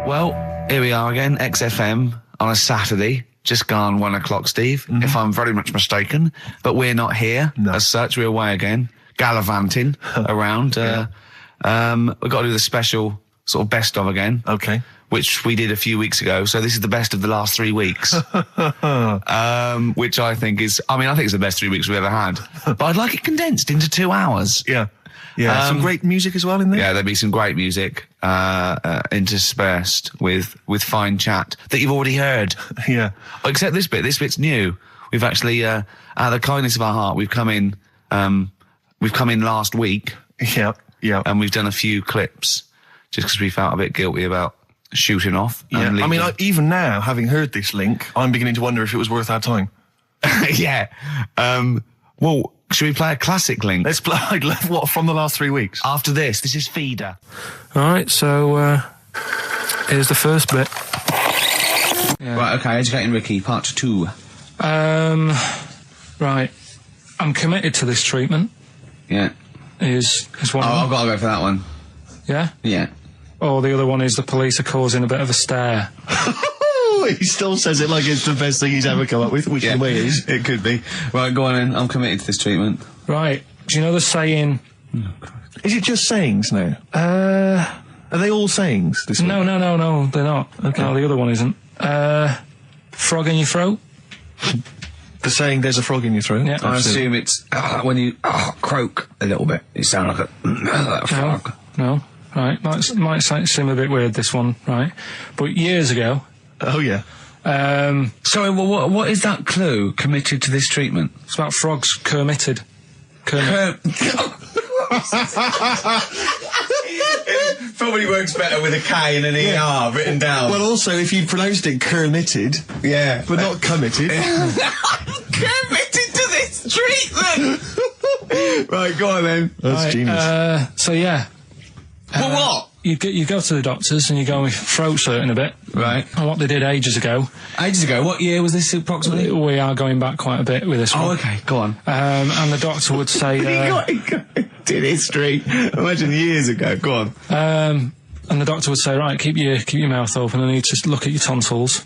Well, here we are again, XFM on a Saturday. Just gone 1 o'clock, Steve, if I'm very much mistaken. But we're not here as such. We're away again, gallivanting around. We've got to do the special sort of best of again. Okay. Which we did a few weeks ago. So this is the best of the last 3 weeks. Which I think is, I think it's the best 3 weeks we've ever had. But I'd like it condensed into 2 hours. Yeah. Yeah, some great music as well in there. Yeah, there'll be some great music interspersed with fine chat that you've already heard. Yeah. Except this bit. This bit's new. We've actually, out of the kindness of our heart, we've come in last week. Yeah, yeah. And we've done a few clips just because we felt a bit guilty about shooting off. Yeah. Even now, having heard this link, I'm beginning to wonder if it was worth our time. Yeah. Well, should we play a classic link? Let's play, what, from the last 3 weeks? After this is Feeder. Alright, so, here's the first bit. Yeah. Right, okay, Educating Ricky, part 2. Right. I'm committed to this treatment. Yeah. Is one of them. I've got to go for that one. Yeah? Yeah. Or the other one is the police are causing a bit of a stir. He still says it like it's the best thing he's ever come up with, which the way it is. It could be. Right, go on in. I'm committed to this treatment. Right. Do you know the saying... Is it just sayings now? Are they all sayings? This no, they're not. Okay. No, the other one isn't. Frog in your throat? The saying, there's a frog in your throat? Yeah. I assume it's when you croak a little bit. You sound like a frog. No. Right. Might seem a bit weird, this one, right? But years ago... Oh, yeah. Sorry, well, what is that clue? Committed to this treatment? It's about frogs Kermitted. Probably works better with a K and an ER written down. Well, also, if you pronounced it Kermitted, yeah, but not committed. Committed to this treatment! Right, go on then. That's genius. So, yeah. Well, what? You go to the doctors and you go with throat hurting a bit. Right. And what they did ages ago. Ages ago? What year was this approximately? We are going back quite a bit with this one. Oh, okay, go on. And the doctor would say... did history. Imagine years ago, go on. And the doctor would say, right, keep your mouth open, I need to look at your tonsils.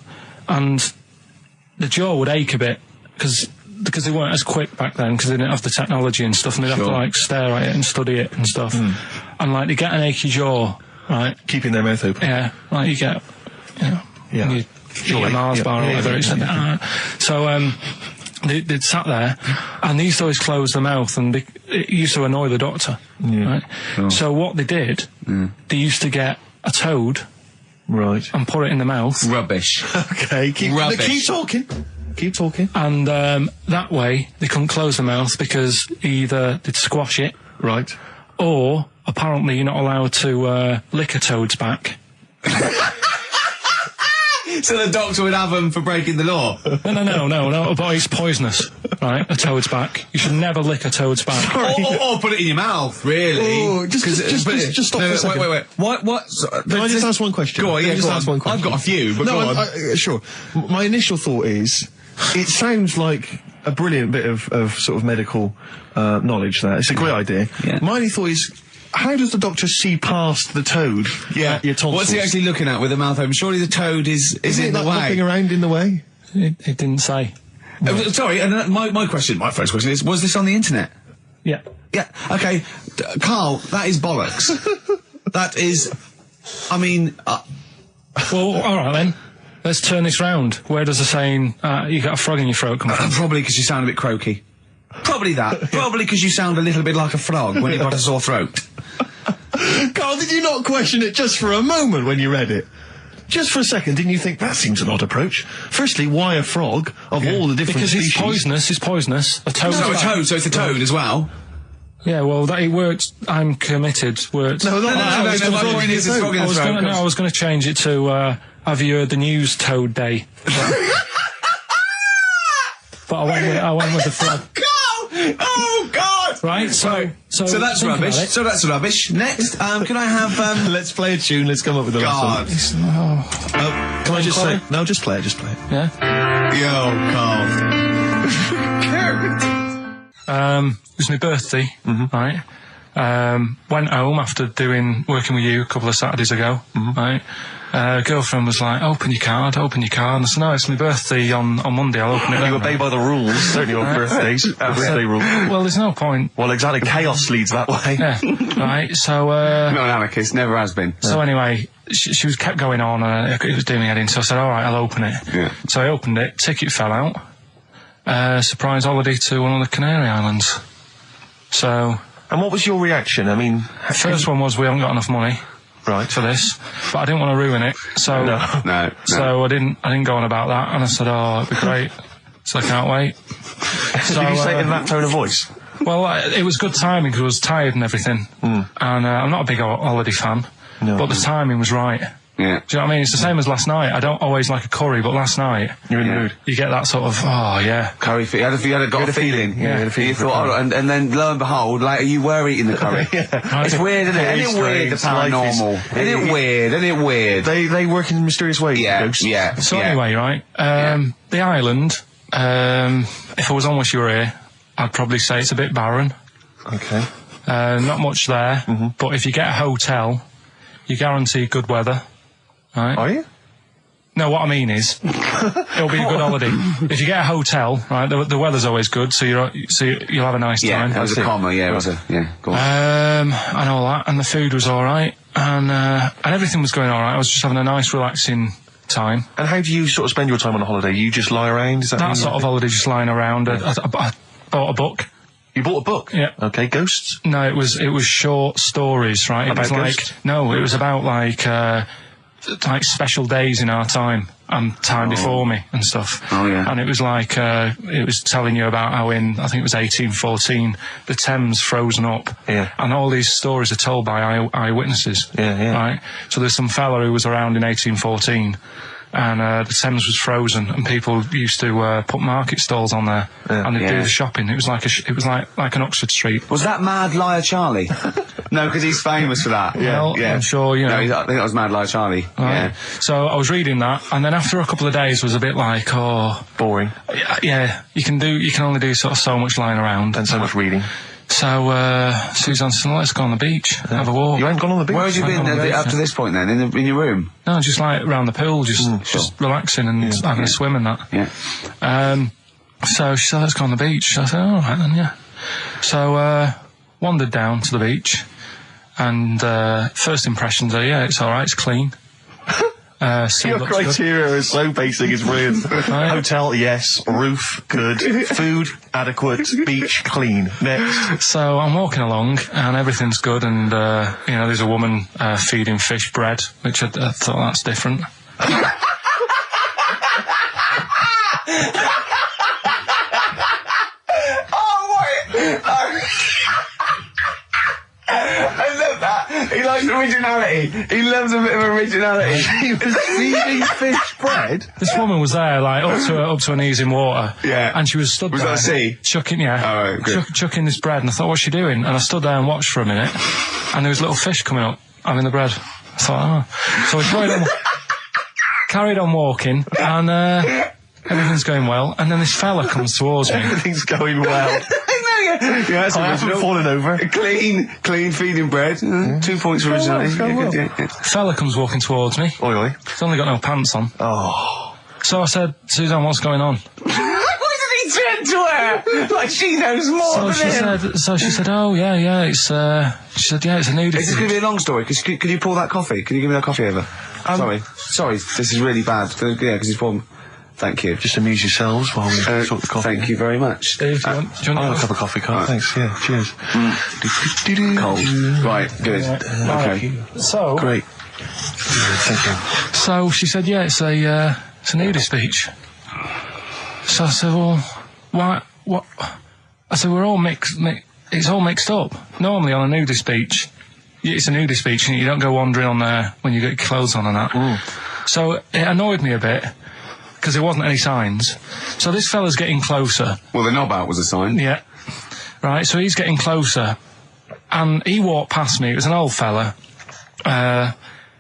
And the jaw would ache a bit, because they weren't as quick back then, because they didn't have the technology and stuff, and they'd have to, stare at it and study it and stuff. And, they get an achy jaw, right? Keeping their mouth open. Yeah, you get, you eat a Mars bar or whatever. So, they'd sat there, and they used to always close their mouth, and it used to annoy the doctor, right? Oh. So what they did, they used to get a toad, right, and put it in the mouth. Rubbish. Okay, keep talking. Keep talking. And that way, they couldn't close their mouth because either they'd squash it, right, or apparently you're not allowed to lick a toad's back. So the doctor would have them for breaking the law? No, but it's poisonous, right? A toad's back. You should never lick a toad's back. Or put it in your mouth, really. Oh, just stop for a second. Wait. What? Can I just ask one question? Go on, yeah, ask one question. I've got a few, but go on. Sure. My initial thought is, it sounds like a brilliant bit of sort of medical knowledge there. It's a great idea. Yeah. My only thought is, how does the doctor see past the toad? Yeah. Your tonsils? What's he actually looking at with the mouth open? Surely the toad is in the way. Hopping around in the way? It didn't say. Sorry, and my first question is, was this on the internet? Yeah. Yeah, okay. Karl, that is bollocks. That is, Well, alright then. Let's turn this round. Where does the saying, you got a frog in your throat come from? Probably because you sound a bit croaky. Probably that. Probably because you sound a little bit like a frog when you've got a sore throat. Karl, did you not question it just for a moment when you read it? Just for a second, didn't you think, that seems an odd approach? Firstly, why a frog of all the different species? Because it's poisonous. A toad. No, a toad, so it's a toad as well. Yeah, well, it worked. I'm committed. Worked. No, I was going to change it to, have you heard the news Toad Day? But I went with the frog. Oh God! Right, so that's rubbish. So that's rubbish. Next, can I have let's play a tune. Let's come up with a God. Can I just say? No, just play it. Just play it. Yeah. Yo, Karl. It was my birthday. Right. Went home after working with you a couple of Saturdays ago. Right. Girlfriend was like, open your card. And I said, no, it's my birthday on Monday, I'll open it then. You obey by the rules, certainly on birthdays. Birthday rule. Well, there's no point. Well, exactly, chaos leads that way. Yeah, right, so... Not an anarchist, never has been. So anyway, she was kept going on, and it was doing me head in, so I said, alright, I'll open it. Yeah. So I opened it, ticket fell out. Surprise holiday to one of the Canary Islands. So... And what was your reaction? I mean... First one was, we haven't got enough money. Right. For this, but I didn't want to ruin it, so no. So I didn't go on about that, and I said, "Oh, it'd be great." So I can't wait. So did you say it in that tone of voice? Well, it was good timing because I was tired and everything, and I'm not a big holiday fan, but the timing was right. Yeah. Do you know what I mean? It's the same as last night. I don't always like a curry, but last night you're in the mood. You get that sort of curry. You had a feeling. Yeah. You thought, and then lo and behold, like you were eating the curry. Right. It's weird, isn't it? Isn't it weird? The paranormal. Isn't it weird? They work in mysterious ways. Yeah. Ghosts. Yeah. So anyway, right? The island. If I was on with you here, I'd probably say it's a bit barren. Okay. Not much there, but if you get a hotel, you guarantee good weather. Right. Are you? No, what I mean is, it'll be a good holiday. If you get a hotel, right, the weather's always good, so you'll have a nice time. Yeah, that was a comma. Yeah, it was a Go on. And all that, and the food was all right, and everything was going all right. I was just having a nice, relaxing time. And how do you sort of spend your time on a holiday? You just lie around? Is that sort of holiday, just lying around. I bought a book. You bought a book? Yeah. Okay, ghosts? No, it was short stories, right? About it was ghosts? it was about like special days in our time and time before me and stuff. Oh, yeah. And it was like, it was telling you about how in, I think it was 1814, the Thames frozen up. Yeah. And all these stories are told by eyewitnesses. Yeah. Right? So there's some fella who was around in 1814, and the Thames was frozen, and people used to put market stalls on there, and they'd do the shopping. It was like an Oxford Street. Was that Mad Liar Charlie? No, because he's famous for that. Well, I'm sure, you know. No, I think that was Mad Liar Charlie. Right. Yeah. So I was reading that, and then after a couple of days was a bit like, boring. Yeah, you can only do sort of so much lying around and so much reading. So Suzanne said, let's go on the beach, have a walk. You ain't gone on the beach? Where had you been up to this point then? In your room? No, just like around the pool, just relaxing and having a swim and that. Yeah. So she said, let's go on the beach. I said, all right then, yeah. So wandered down to the beach, and first impressions are, it's all right, it's clean. Your criteria is so basic, it's brilliant. Hotel, yes. Roof, good. Food, adequate. Beach, clean. Next. So I'm walking along, and everything's good, and there's a woman feeding fish bread, which I thought that's different. I love that. He likes originality. He loves a bit of originality. He was feeding fish bread? This woman was there, like, up to her knees in water. Yeah. And she was stood there. Was that a sea? Chucking, chucking this bread. And I thought, what's she doing? And I stood there and watched for a minute. And there was little fish coming up, having the bread. I thought, So we carried on walking, and everything's going well. And then this fella comes towards me. Everything's going well. That's I haven't fallen over. Clean feeding bread. 2 points for originality. Fella comes walking towards me. Oi. He's only got no pants on. Oh. So I said, Suzanne, what's going on? Why did he turn to her? Like she knows more than him. So she said, oh, yeah, it's, she said, yeah, it's a nudity. Is this going to be a long story? Could you pour that coffee? Can you give me that coffee over? Sorry, this is really bad. Yeah, because he's poured... Thank you. Just amuse yourselves while we sort the coffee. Thank you very much. Dave, do you want I'll have a cup of coffee, Carl. Thanks, yeah, cheers. Cold. Right, good. Okay. So... Great. Thank you. So she said, yeah, it's a nudist beach. So I said, well, why, what? I said, we're all it's all mixed up. Normally on a nudist beach, it's a nudist beach and you don't go wandering on there when you get your clothes on and that. So it annoyed me a bit, because there wasn't any signs. So this fella's getting closer. Well, the knob out was a sign. Yeah. Right, so he's getting closer. And he walked past me. It was an old fella. And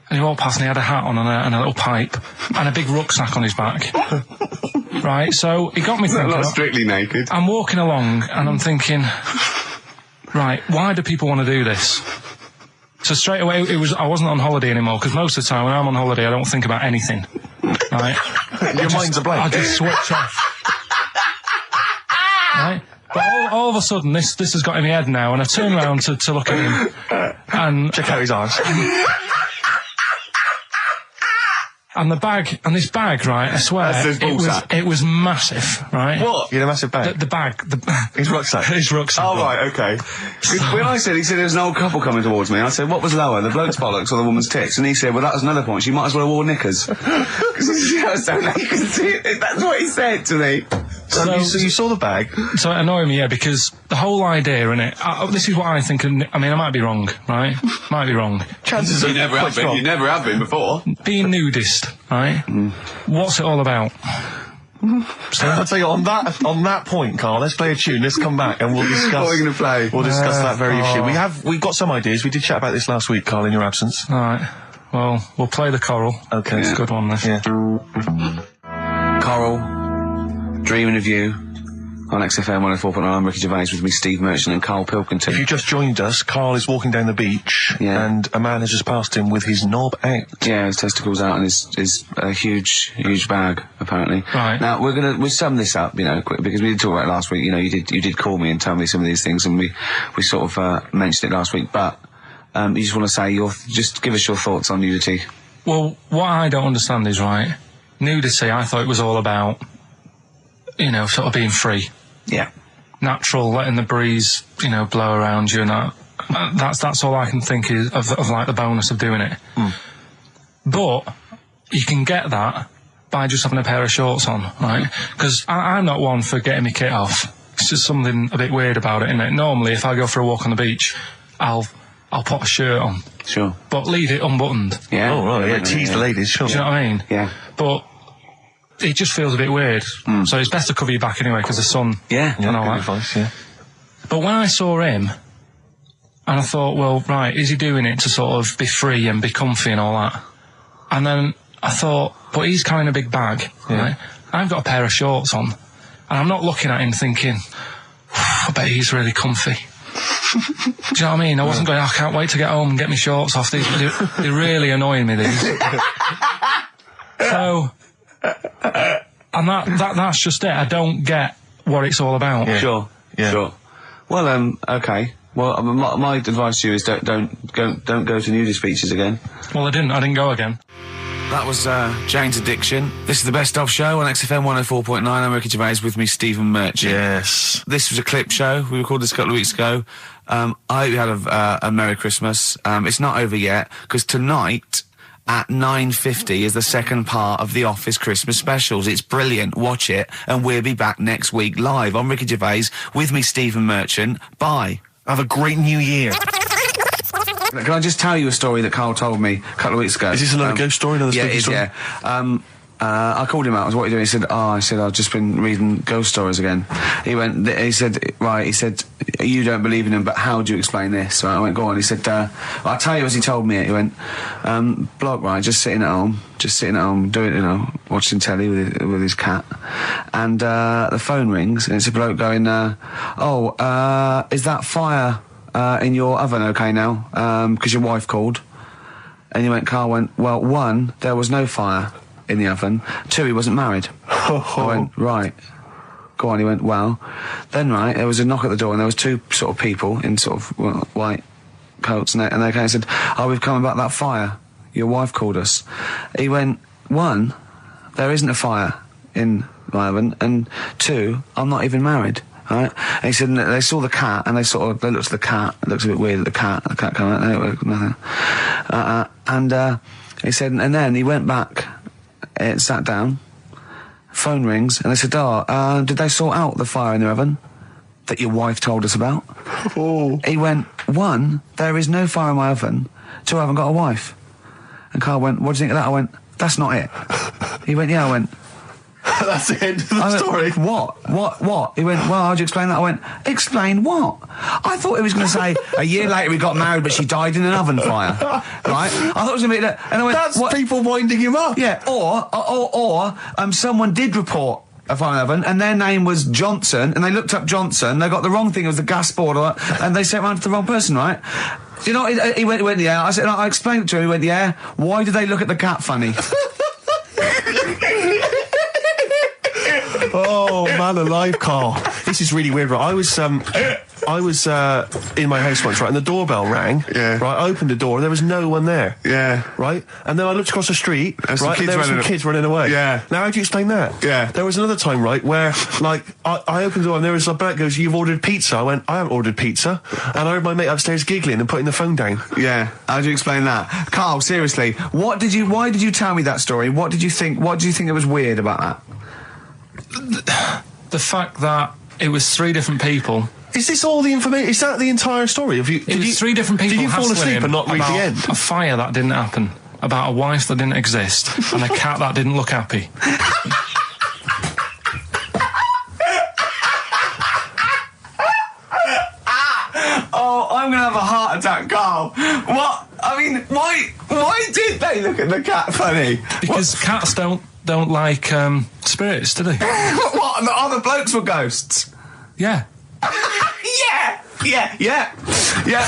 he walked past and he had a hat on and a little pipe. And a big rucksack on his back. Right, so he got me thinking... Not strictly naked. I'm walking along and I'm thinking... Right, why do people want to do this? So straight away, I wasn't on holiday anymore, because most of the time when I'm on holiday, I don't think about anything. Right? Your mind's a blank. I just switch off. Right? But all of a sudden, this has got in my head now, and I turn around to look at him, and... Check out his arse. And this bag, right, I swear, it was massive, right? What? You had a massive bag? The bag. His rucksack? His rucksack. Oh, right, okay. When he said there was an old couple coming towards me, I said, what was lower, the bloke's bollocks or the woman's tits? And he said, well, that was another point, she might as well have worn knickers. Because you can see it. That's what he said to me. So you saw the bag? So it annoyed me, yeah, because the whole idea in it, this is what I think, I mean, I might be wrong, right? Might be wrong. Chances are you never have been. You never have been before. Being nudist, right? What's it all about? So I'll tell you, on that point, Karl, let's play a tune, let's come back and we'll discuss... What are you going to play? We'll discuss that very issue. We've got some ideas, we did chat about this last week, Karl, in your absence. Alright, well, we'll play the choral. Okay. It's a good one, this. Yeah. Coral, Dreaming of You, on XFM 104.9. I'm Ricky Gervais, with me Steve Merchant and Karl Pilkington. If you just joined us, Karl is walking down the beach, and a man has just passed him with his knob out. Yeah, his testicles out and his huge bag, apparently. Right. Now, we'll sum this up, you know, quick, because we did talk about it last week. You know, you did call me and tell me some of these things, and we sort of mentioned it last week, but you just want to say just give us your thoughts on nudity. Well, what I don't understand is, right, nudity, I thought it was all about, you know, sort of being free. Yeah. Natural, letting the breeze, you know, blow around you and that. That's all I can think is of like the bonus of doing it. But you can get that by just having a pair of shorts on, right? Because I'm not one for getting my kit off. It's just something a bit weird about it, isn't it? Normally, if I go for a walk on the beach, I'll put a shirt on. Sure. But leave it unbuttoned. Yeah. Oh, right, yeah, tease the ladies, sure. Do you know what I mean? Yeah. But it just feels a bit weird. So it's best to cover your back anyway, because the sun... Yeah. And all good that. advice, yeah. But when I saw him, and I thought, well, right, is he doing it to sort of be free and be comfy and all that? And then I thought, but he's carrying a big bag, right? I've got a pair of shorts on, and I'm not looking at him thinking, I bet he's really comfy. Do you know what I mean? I wasn't going, I can't wait to get home and get my shorts off. They're really annoying me, these. So... and that's just it. I don't get what it's all about. Yeah. Sure. Yeah. Sure. Well, okay. Well, my advice to you is don't go to nudist beaches again. Well, I didn't go again. That was Jane's Addiction. This is the Best Of Show on XFM 104.9. I'm Ricky Gervais, with me Stephen Merchant. Yes. This was a clip show. We recorded this a couple of weeks ago. I hope you had a Merry Christmas. It's not over yet, because tonight... at 9:50 is the second part of The Office Christmas specials. It's brilliant. Watch it, and we'll be back next week live. I'm Ricky Gervais, with me Stephen Merchant. Bye. Have a great new year. Can I just tell you a story that Karl told me a couple of weeks ago? Is this another ghost story? Another spooky story? Yeah. I called him out. I was, what are you doing? He said, I've just been reading ghost stories again. He said, you don't believe in them, but how do you explain this? So I went, go on. He said, I'll tell you as he told me it. He went, bloke, right, just sitting at home, doing, you know, watching telly with his cat. And, the phone rings, and it's a bloke going, is that fire, in your oven okay now? 'Cause your wife called. And Karl went, well, 1, there was no fire in the oven. 2, he wasn't married. I went, right. Go on. He went, well, then, right, there was a knock at the door, and there was 2 sort of people in sort of white coats, and they came and said, we've come about that fire. Your wife called us. He went, 1, there isn't a fire in my oven, and 2, I'm not even married. Right? And he said, and they saw the cat, and they looked at the cat. It looks a bit weird at the cat came out, nothing. He said, and then he went back, sat down, phone rings, and they said, did they sort out the fire in the oven that your wife told us about? Oh. He went, 1, there is no fire in my oven. 2, I haven't got a wife. And Karl went, what do you think of that? I went, that's not it. He went, yeah. I went, that's the end of the story. What? He went, well, how'd you explain that? I went, explain what? I thought he was going to say, a year later we got married, but she died in an oven fire. Right? I thought it was going to be that. And I went, that's what? People winding him up. Yeah, or someone did report a fire oven, and their name was Johnson, and they looked up Johnson, they got the wrong thing, it was the gas board, and they sent it round to the wrong person, right? You know, he went, yeah. I said, I explained it to him, he went, yeah. Why do they look at the cat funny? Oh, man alive, Karl. This is really weird, right? I was in my house once, right, and the doorbell rang. Yeah. Right, I opened the door, and there was no one there. Yeah. Right? And then I looked across the street, There's right, and there were some kids running away. Yeah. Now, how do you explain that? Yeah. There was another time, right, where, like, I opened the door, and there was a bloke goes, "You've ordered pizza." I went, "I haven't ordered pizza." And I heard my mate upstairs giggling and putting the phone down. Yeah. How do you explain that? Karl, seriously, why did you tell me that story? What did you think it was weird about that? The fact that it was 3 different people. Is this all the information? Is that the entire story? It was 3 different people. Did you fall hassling asleep him and not read the about end? A fire that didn't happen, about a wife that didn't exist, and a cat that didn't look happy. Oh, I'm gonna have a heart attack, Karl. What? I mean, why did they look at the cat funny? Because cats don't like spirits, do they? What? The other blokes were ghosts? Yeah. Yeah,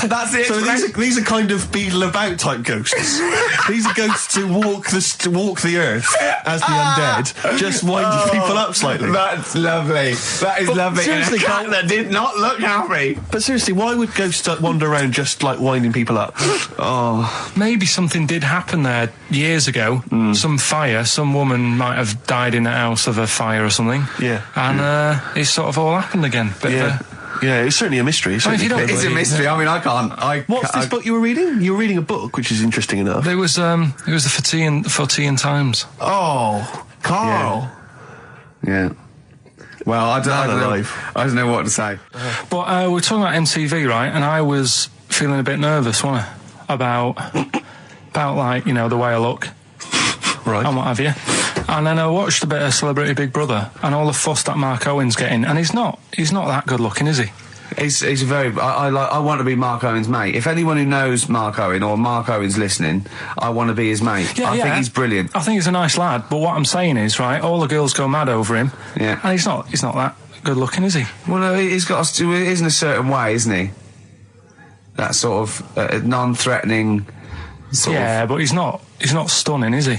that's it. So these are kind of Beadle About type ghosts. These are ghosts who walk the earth as the undead, just winding people up slightly. That's lovely. That is lovely. Seriously, and a cat that did not look happy. But seriously, why would ghosts wander around just like winding people up? Oh, Maybe something did happen there years ago. Some fire. Some woman might have died in a house of a fire or something. Yeah. And it's sort of all happened again. Bit of a, Yeah, it's certainly a mystery. if you don't it's a mystery. I mean, I can't. What's this book you were reading? You were reading a book, which is interesting enough. It was the For Tea and Times. Oh, Karl. Yeah. Well, I don't know what to say. But we're talking about MTV, right? And I was feeling a bit nervous, wasn't I? About like, you know, the way I look. Right. And what have you. And then I watched a bit of Celebrity Big Brother and all the fuss that Mark Owen's getting. And he's not that good looking, is he? He's very. I want to be Mark Owen's mate. If anyone who knows Mark Owen or Mark Owen's listening, I want to be his mate. I think he's brilliant. I think he's a nice lad. But what I'm saying is, right, all the girls go mad over him. Yeah. And he's not that good looking, is he? Well, no, he's got to. He is in a certain way, isn't he? That sort of non-threatening. But he's not stunning, is he?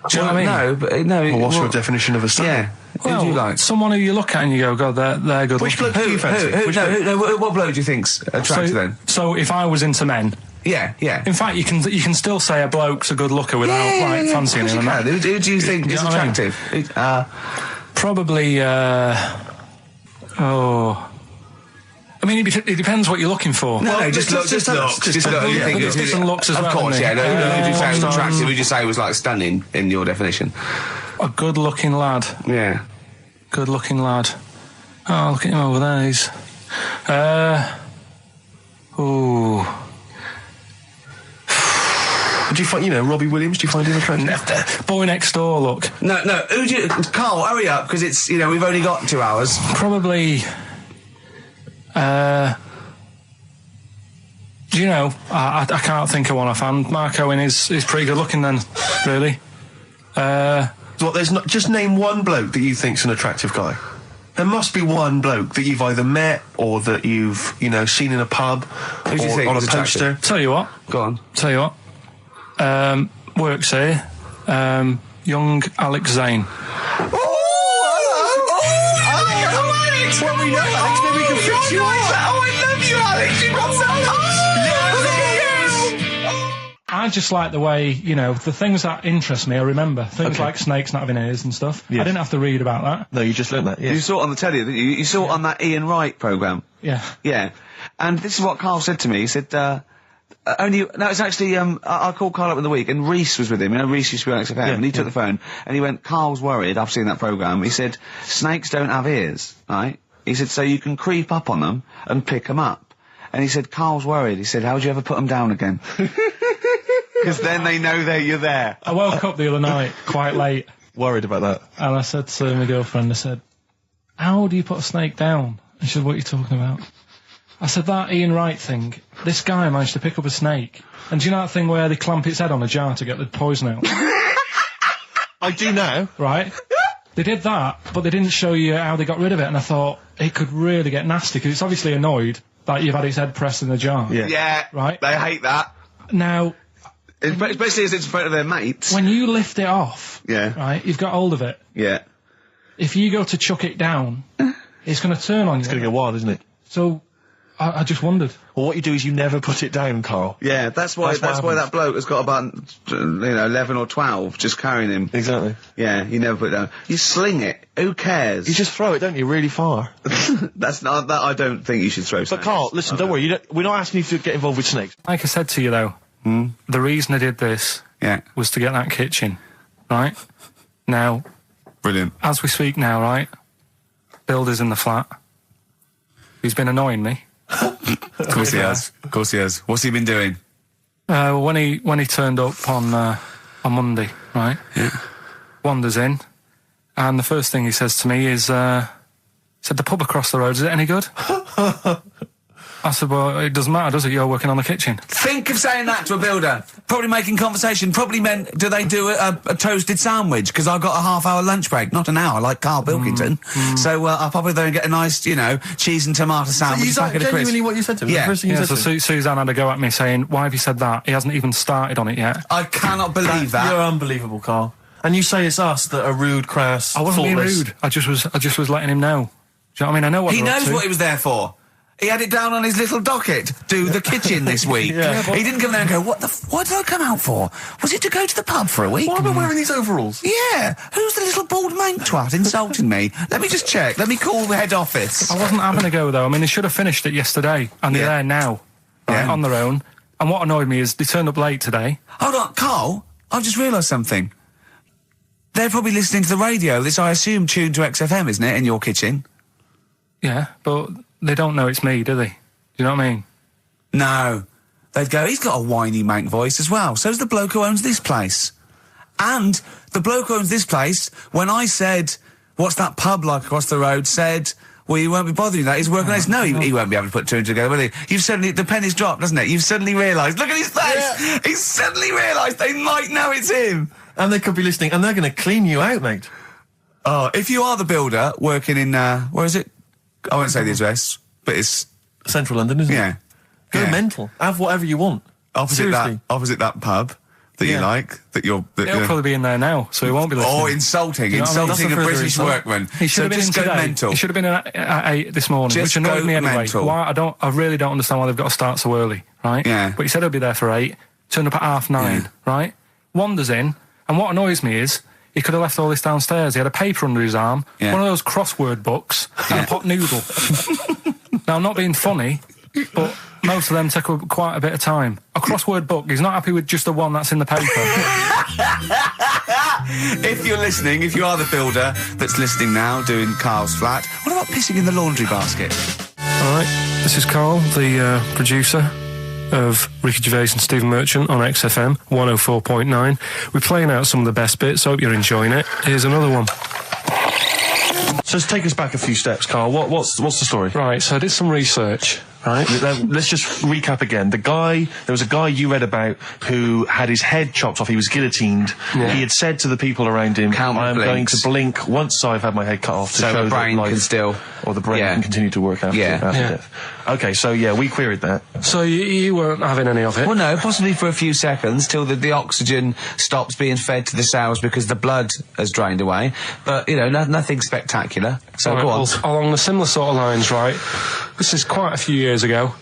Do you know what I mean? No, but no. Well, what's your definition of a stunning? Yeah. Well, who do you like? Someone who you look at and you go, God, they're good Which looking. bloke do you fancy? What bloke do you think's attractive then? So if I was into men, Yeah. in fact, you can still say a bloke's a good looker without fancying him. Who do you think is attractive? Probably. I mean, it depends what you're looking for. No, just look. Just look. You think it's different looks as well. Of course, isn't yeah. it? Who would you say was attractive? Would you say was like stunning in your definition? A good-looking lad. Yeah. Good-looking lad. Oh, look at him over there. He's. Do you find, Robbie Williams? Do you find him attractive? Boy next door. Look. No. Who do you? Karl, hurry up, because it's we've only got 2 hours. Probably. I can't think of one offhand. Mark Owen is pretty good looking then, really. There's not. Just name one bloke that you think's an attractive guy. There must be one bloke that you've either met or that you've seen in a pub Who do you think on a is poster. Tell you what. Go on. Tell you what. Works here. Young Alex Zane. Alex! Well, we know Alex, maybe we can fix you up. Oh, I love you, Alex. You've got so I just like the way, the things that interest me, I remember. Things like snakes not having ears and stuff. Yes. I didn't have to read about that. No, you just learned that, yes. You saw it on the telly, didn't you? You saw it on that Ian Wright programme. Yeah. Yeah. And this is what Karl said to me. He said, it's actually, I called Karl up in the week, and Reese was with him. Reese used to be on XFM, and he took the phone, and he went, Karl's worried, I've seen that programme. He said, snakes don't have ears, right? He said, so you can creep up on them and pick them up. And he said, Karl's worried. He said, how do you ever put them down again? Because then they know you're there. I woke up the other night, quite late. Worried about that. And I said to my girlfriend, I said, how do you put a snake down? And she said, what are you talking about? I said, that Ian Wright thing, this guy managed to pick up a snake. And do you know that thing where they clamp its head on a jar to get the poison out? I do now. Right? They did that, but they didn't show you how they got rid of it, and I thought, it could really get nasty, because it's obviously annoyed, like you've had his head pressed in the jar. Yeah. Right? They hate that. Now... Especially as it's in front of their mates. When you lift it off, Yeah. right, you've got hold of it. Yeah. If you go to chuck it down, it's going to turn on you. It's going to go wild, isn't it? So, I just wondered. Well, what you do is you never put it down, Carl. Yeah, that's why that bloke has got about, 11 or 12 just carrying him. Exactly. Yeah, you never put it down. You sling it. Who cares? You just throw it, don't you, really far? That's not, that I don't think you should throw snakes. But Carl, listen, don't worry, we're not asking you to get involved with snakes. Like I said to you, though, the reason I did this was to get that kitchen, right? Now... Brilliant. As we speak now, right, Builder's in the flat. He's been annoying me. Of course he has. Of course he has. What's he been doing? When he turned up on Monday, right? Yeah. Wanders in, and the first thing he says to me is, said, the pub across the road, is it any good? I said, well, it doesn't matter, does it? You're working on the kitchen. Think of saying that to a builder. Probably making conversation. Probably meant, do they do a toasted sandwich? Because I've got a half-hour lunch break. Not an hour, like Karl Pilkington. So I'll probably go and get a nice, cheese and tomato sandwich. Is that genuinely what you said to him? Yeah. The first thing you said so to him? Suzanne had a go at me saying, why have you said that? He hasn't even started on it yet. I cannot believe that. You're unbelievable, Carl. And you say it's us that are rude, crass, I wasn't being thoughtless. rude. I just was letting him know. Do you know what I mean? I know what He they're up knows to. what he was there for. He had it down on his little docket. Do the kitchen this week. He didn't come there and go, what did I come out for? Was it to go to the pub for a week? Why am I wearing these overalls? Yeah. Who's the little bald mank twat insulting me? Let me just check. Let me call the head office. I wasn't having a go, though. I mean, they should have finished it yesterday, and they're there now, right, on their own. And what annoyed me is they turned up late today. Hold on, Carl, I've just realised something. They're probably listening to the radio. This, I assume, tuned to XFM, isn't it, in your kitchen? Yeah, but they don't know it's me, do they? Do you know what I mean? No. They'd go, he's got a whiny mank voice as well. So's the bloke who owns this place. And the bloke who owns this place, when I said, what's that pub like across the road, said, well, you won't be bothering that. He's working on this. No, he won't be able to put two and two together, will he? You've suddenly, the penny's dropped, doesn't it? You've suddenly realised. Look at his face! Yeah. He's suddenly realised they might know it's him. And they could be listening, and they're going to clean you out, mate. Oh, if you are the builder working in, where is it? I won't say the address, but it's... Central London, isn't it? Go mental. Have whatever you want. Opposite that pub that you like, He'll probably be in there now, so he won't be listening. Or insulting a British workman. He should have been in today. Mental. He should have been at 8 this morning, Just which annoyed me anyway. mental. Why, I really don't understand why they've got to start so early, right? Yeah. But he said he'll be there for 8, turned up at 9:30, right? Wanders in, and what annoys me is, he could have left all this downstairs. He had a paper under his arm, one of those crossword books, and a pot noodle. Now, I'm not being funny, but most of them take quite a bit of time. A crossword book, he's not happy with just the one that's in the paper. If you're listening, if you are the builder that's listening now, doing Karl's flat, what about pissing in the laundry basket? All right, this is Karl, the producer of Ricky Gervais and Stephen Merchant on XFM 104.9. We're playing out some of the best bits. Hope you're enjoying it. Here's another one. So let's take us back a few steps, Karl. What's the story? Right, so I did some research. Right. Let's just recap again. There was a guy you read about who had his head chopped off. He was guillotined. Yeah. He had said to the people around him, I'm going to blink once I've had my head cut off to show the brain that life, can still... Or the brain can continue to work after death. Okay, so we queried that. So you weren't having any of it? Well, no, possibly for a few seconds till the oxygen stops being fed to the cells because the blood has drained away. But, nothing spectacular. So go on. Well, along the similar sort of lines, right? This is quite a few years ago.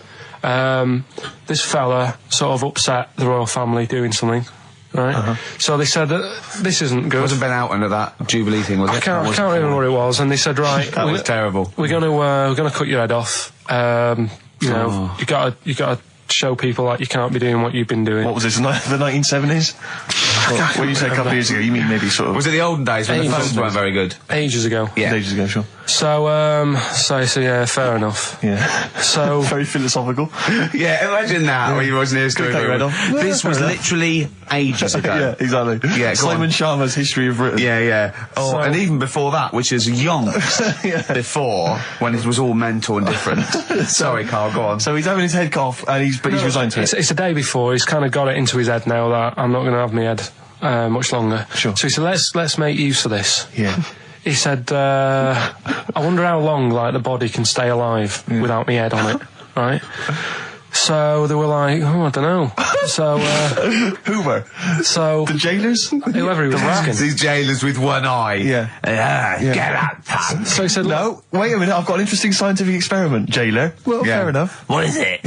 This fella sort of upset the royal family doing something, right? So they said that this isn't good. It wasn't Ben Out under that Jubilee thing, was it? I can't remember what it was. And they said, right, that was terrible. We're gonna cut your head off. You gotta show people like you can't be doing what you've been doing. What was this? The 1970s? When you say a couple of years ago, you mean maybe sort of... Was it the olden days when the phones weren't very good? Ages ago. Yeah. Ages ago, sure. So yeah, fair enough. Yeah. So... Very philosophical. Yeah, imagine that when you wasn't here screwing. This was literally ages ago. Yeah, exactly. Yeah, Simon Sharma's History of Britain. Yeah. Oh, and even before that, which is yonks before, when it was all mental and different. Sorry, Karl, go on. So he's having his head cut off, and he's resigned to it. It's the day before. He's kind of got it into his head now that I'm not going to have my head much longer. Sure. So he said, let's make use of this. Yeah. He said, I wonder how long, the body can stay alive without my head on it. right? So they were like, oh, I don't know. So, Hoover. So the jailers? Whoever he was asking. These jailers with one eye. Yeah. Get out, pal. So he said, no, wait a minute, I've got an interesting scientific experiment, jailer. Well, fair enough. What is it?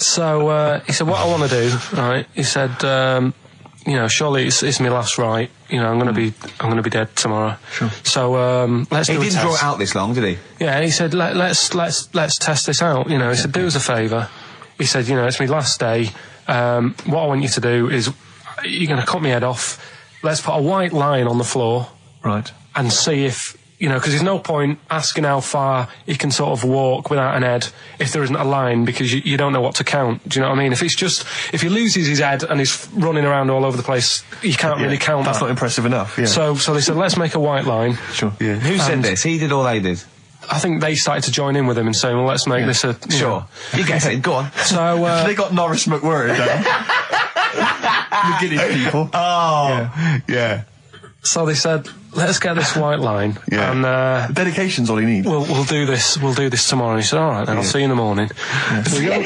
So, he said, what I want to do, right, he said, you know, surely it's my last right. You know, I'm gonna be dead tomorrow. Sure. So let's do a test. He didn't draw it out this long, did he? Yeah, he said let's test this out. You know, he said do us a favour. He said, you know, it's my last day. What I want you to do is you're gonna cut my head off. Let's put a white line on the floor. Right. And see if. You know, because there's no point asking how far he can sort of walk without an head if there isn't a line, because you don't know what to count. Do you know what I mean? If he loses his head and he's running around all over the place, you can't really count That's that. not impressive enough, yeah. So they said, let's make a white line. Sure. Yeah. Who said this? He did or they did? I think they started to join in with him and saying, well, let's make this a... Sure. You guess it. Go on. So... they got Norris McWhirter down. The Guinness people. Oh. Yeah. So they said, let's get this white line. Yeah. And dedication's all he needs. We'll do this tomorrow. And he said, all right, then I'll see you in the morning. I'll see you in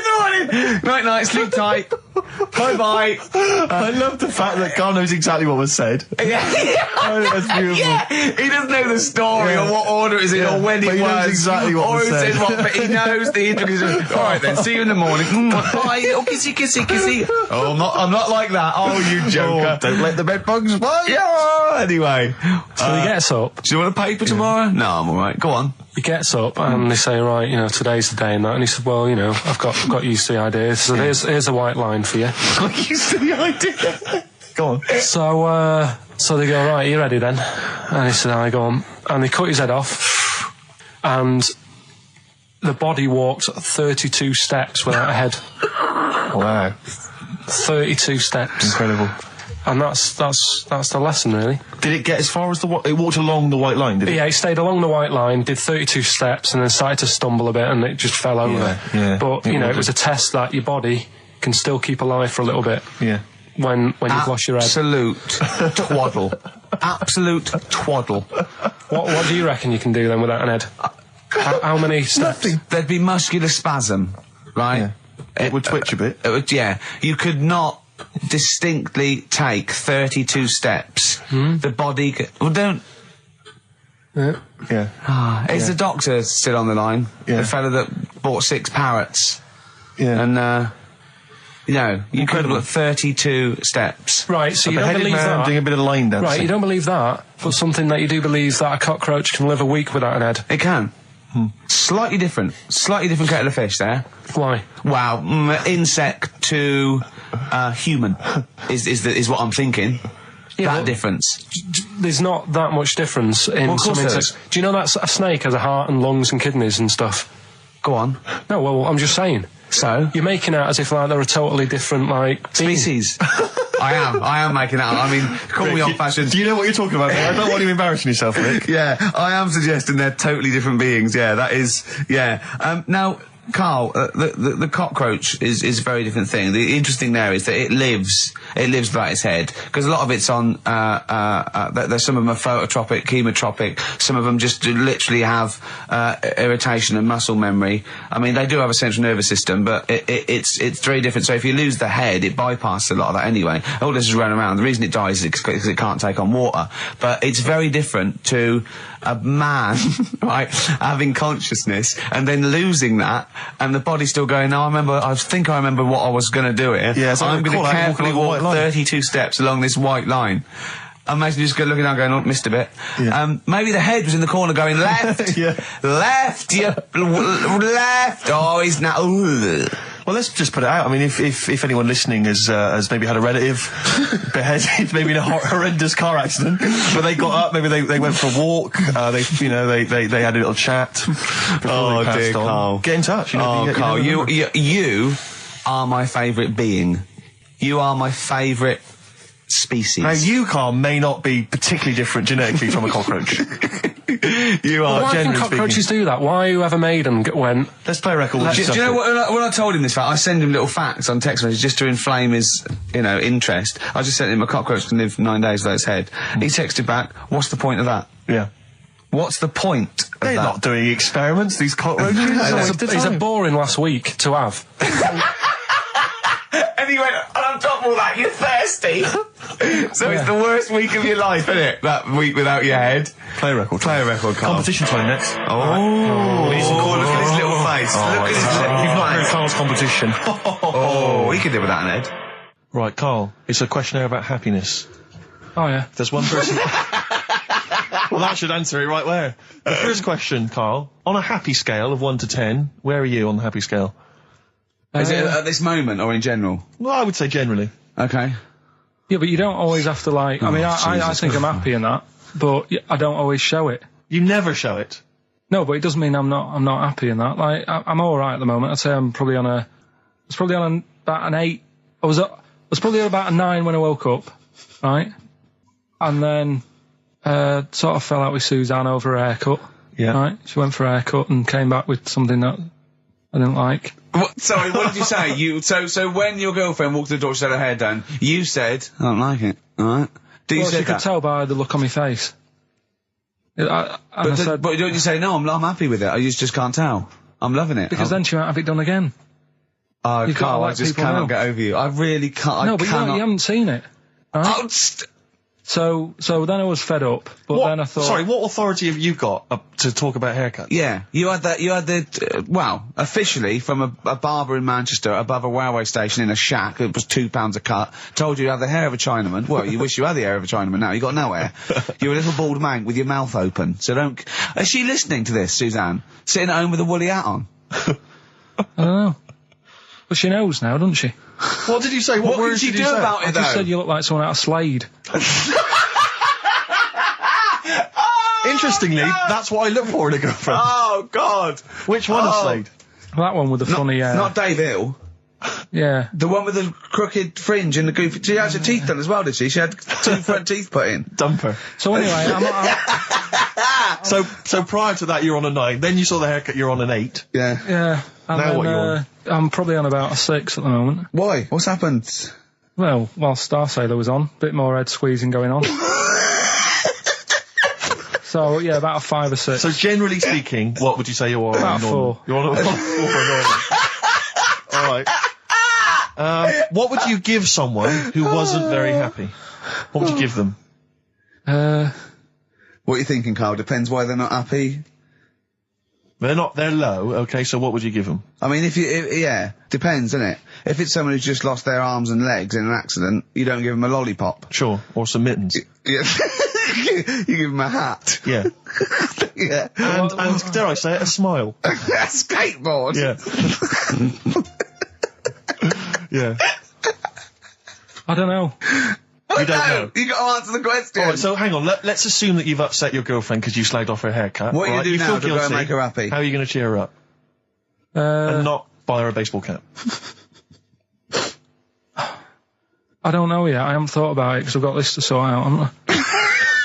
the morning. Night, sleep tight. Bye. I love the fact that Carl knows exactly what was said. Yeah. Oh, that's beautiful. Yeah. He doesn't know the story or what order it is in or when but it he was. knows exactly what was said. But he knows the intricacies. All right then, see you in the morning. Bye. Oh, kissy. Oh, I'm not like that. Oh, you joker. Don't let the bed bugs fly. Yeah. Anyway. So he gets up. Do you want a paper tomorrow? No, I'm all right. Go on. He gets up and they say, right, you know, today's the day and that. And he said, well, you know, I've got used to the idea. So here's a white line for you. Got used to the idea. Go on. So they go, right, you ready then? And he said, I go on. And they cut his head off. And the body walked 32 steps without a head. Wow. 32 steps. Incredible. And that's the lesson, really. Did it get as far as it walked along the white line, did it? Yeah, it stayed along the white line, did 32 steps, and then started to stumble a bit, and it just fell over. Yeah. But, you know, it was a test that your body can still keep alive for a little bit. Yeah. When you've lost your head. Absolute twaddle. Absolute twaddle. What do you reckon you can do then without an head? How many steps? Nothing. There'd be muscular spasm, right? Yeah. It would twitch a bit. It would, yeah. You could not distinctly take 32 steps. The body don't... Yeah. Is the doctor still on the line? Yeah. The fella that bought 6 parrots. Yeah. And, you know, you could have 32 steps. Right, so you don't beheaded believe man that. doing a bit of line dancing. Right, you don't believe that, but something that you do believe that a cockroach can live a week without an head. It can. Slightly different kettle of fish there. Why? Wow, insect to human is what I'm thinking. Yeah, that difference. There's not that much difference in some insects. Do you know that a snake has a heart and lungs and kidneys and stuff? Go on. No, well, I'm just saying. So? You're making out as if like they're a totally different, like... species. I am making that up. I mean, call me old-fashioned. Do you know what you're talking about, mate? I don't want you embarrassing yourself, Rick. Yeah, I am suggesting they're totally different beings. Yeah, that is... Yeah. Now, Carl, the cockroach is a very different thing. The interesting there is that it lives without its head, because a lot of it's on, there's some of them are phototropic, chemotropic, some of them just literally have, irritation and muscle memory. I mean, they do have a central nervous system, but it's very different. So if you lose the head, it bypasses a lot of that anyway. All this is running around. The reason it dies is because it can't take on water. But it's very different to a man, right, having consciousness and then losing that, and the body still going, no, I think I remember what I was going to do here. Yeah, so I'm going to carefully walk 32 steps along this white line. Imagine you just looking down going, oh, missed a bit. Yeah. Maybe the head was in the corner going, left, left, left, oh, he's now, Well, let's just put it out. I mean, if anyone listening has maybe had a relative beheaded, maybe in a horrendous car accident, but they got up, maybe they went for a walk, they had a little chat before they passed on. Carl. Get in touch. Carl, you are my favourite being. You are my favourite species. Now, you, Carl, may not be particularly different genetically from a cockroach. You are. Why can cockroaches do that? Why whoever made them went... Let's play a record. Do you know what? When I told him this fact, I send him little facts on text messages just to inflame his, interest. I just sent him a cockroach can live 9 days without its head. He texted back, "What's the point of that?" Yeah. What's the point of They're that? not doing experiments, these cockroaches. He's a boring last week to have. And he went, and on top of all that, you're thirsty. So it's the worst week of your life, isn't it? That week without your head. Play a record. Play a record, Carl. Competition time next. Oh, look at his little face. Look at his little You've not heard face. Carl's competition. Oh, he could do with that, Ned. Right, Carl, it's a questionnaire about happiness. Oh, yeah. There's one person... Well, that should answer it right where. The first question, Carl, on a happy scale of 1 to 10, where are you on the happy scale? Is it at this moment or in general? Well, I would say generally. Okay. Yeah, but you don't always have to, like... I mean, I think I'm happy in that, but I don't always show it. You never show it. No, but it doesn't mean I'm not happy in that. Like, I'm all right at the moment. I'd say I'm probably on a... It's probably on about an 8. I was probably at about a 9 when I woke up, right? And then sort of fell out with Suzanne over a haircut. Yeah. Right? She went for a haircut and came back with something that I didn't like. Sorry, what did you say? So when your girlfriend walked to the door, she had her hair done, you said, I don't like it, alright? Well, she could tell by the look on my face. But don't you say, no, I'm happy with it, I just can't tell. I'm loving it. Because then she might have it done again. Oh, Carl, I just cannot get over you. I really can't. No, but you haven't seen it. Right? Oh, So then I was fed up, but then I thought... Sorry, what authority have you got to talk about haircuts? Yeah, you had the officially from a barber in Manchester above a railway station in a shack, it was £2 a cut, told you had the hair of a Chinaman. Well, you wish you had the hair of a Chinaman now, you got no hair. You're a little bald mank with your mouth open, so don't... Is she listening to this, Suzanne? Sitting at home with a woolly hat on? I don't know. But she knows now, doesn't she? What did you say? What words did you you do say? about it, I just though? said you look like someone out of Slade. Interestingly, that's what I look for in a girlfriend. Oh, God! Which one of Slade? That one with the funny... Not Dave Hill. Yeah. The one with the crooked fringe and the goofy... She had her teeth done as well, did she? She had 2 front teeth put in. Dumper. So anyway, So prior to that, you're on a 9. Then you saw the haircut, you're on an 8. Yeah. Yeah. And Now then, what you on? I'm probably on about a 6 at the moment. Why? What's happened? Well, while Star Sailor was on, bit more head squeezing going on. So, yeah, about a 5 or 6. So generally speaking, what would you say you are? About normal? 4. You're on a 4 normal. Alright. What would you give someone who wasn't very happy? What would you give them? What are you thinking, Carl? Depends why they're not happy. They're low, okay, so what would you give them? I mean, yeah, depends, doesn't it? If it's someone who's just lost their arms and legs in an accident, you don't give them a lollipop. Sure, or some mittens. Yeah. You give them a hat. Yeah. Yeah. And dare I say it, a smile. A skateboard. Yeah. Yeah. I don't know. You don't know. You got to answer the question. Alright, so hang on, let's assume that you've upset your girlfriend because you slagged off her haircut. What are you right? going to do now feel to go guilty. and make her happy? How are you going to cheer her up? And not buy her a baseball cap? I don't know yet. I haven't thought about it because I've got this to sort out, haven't I?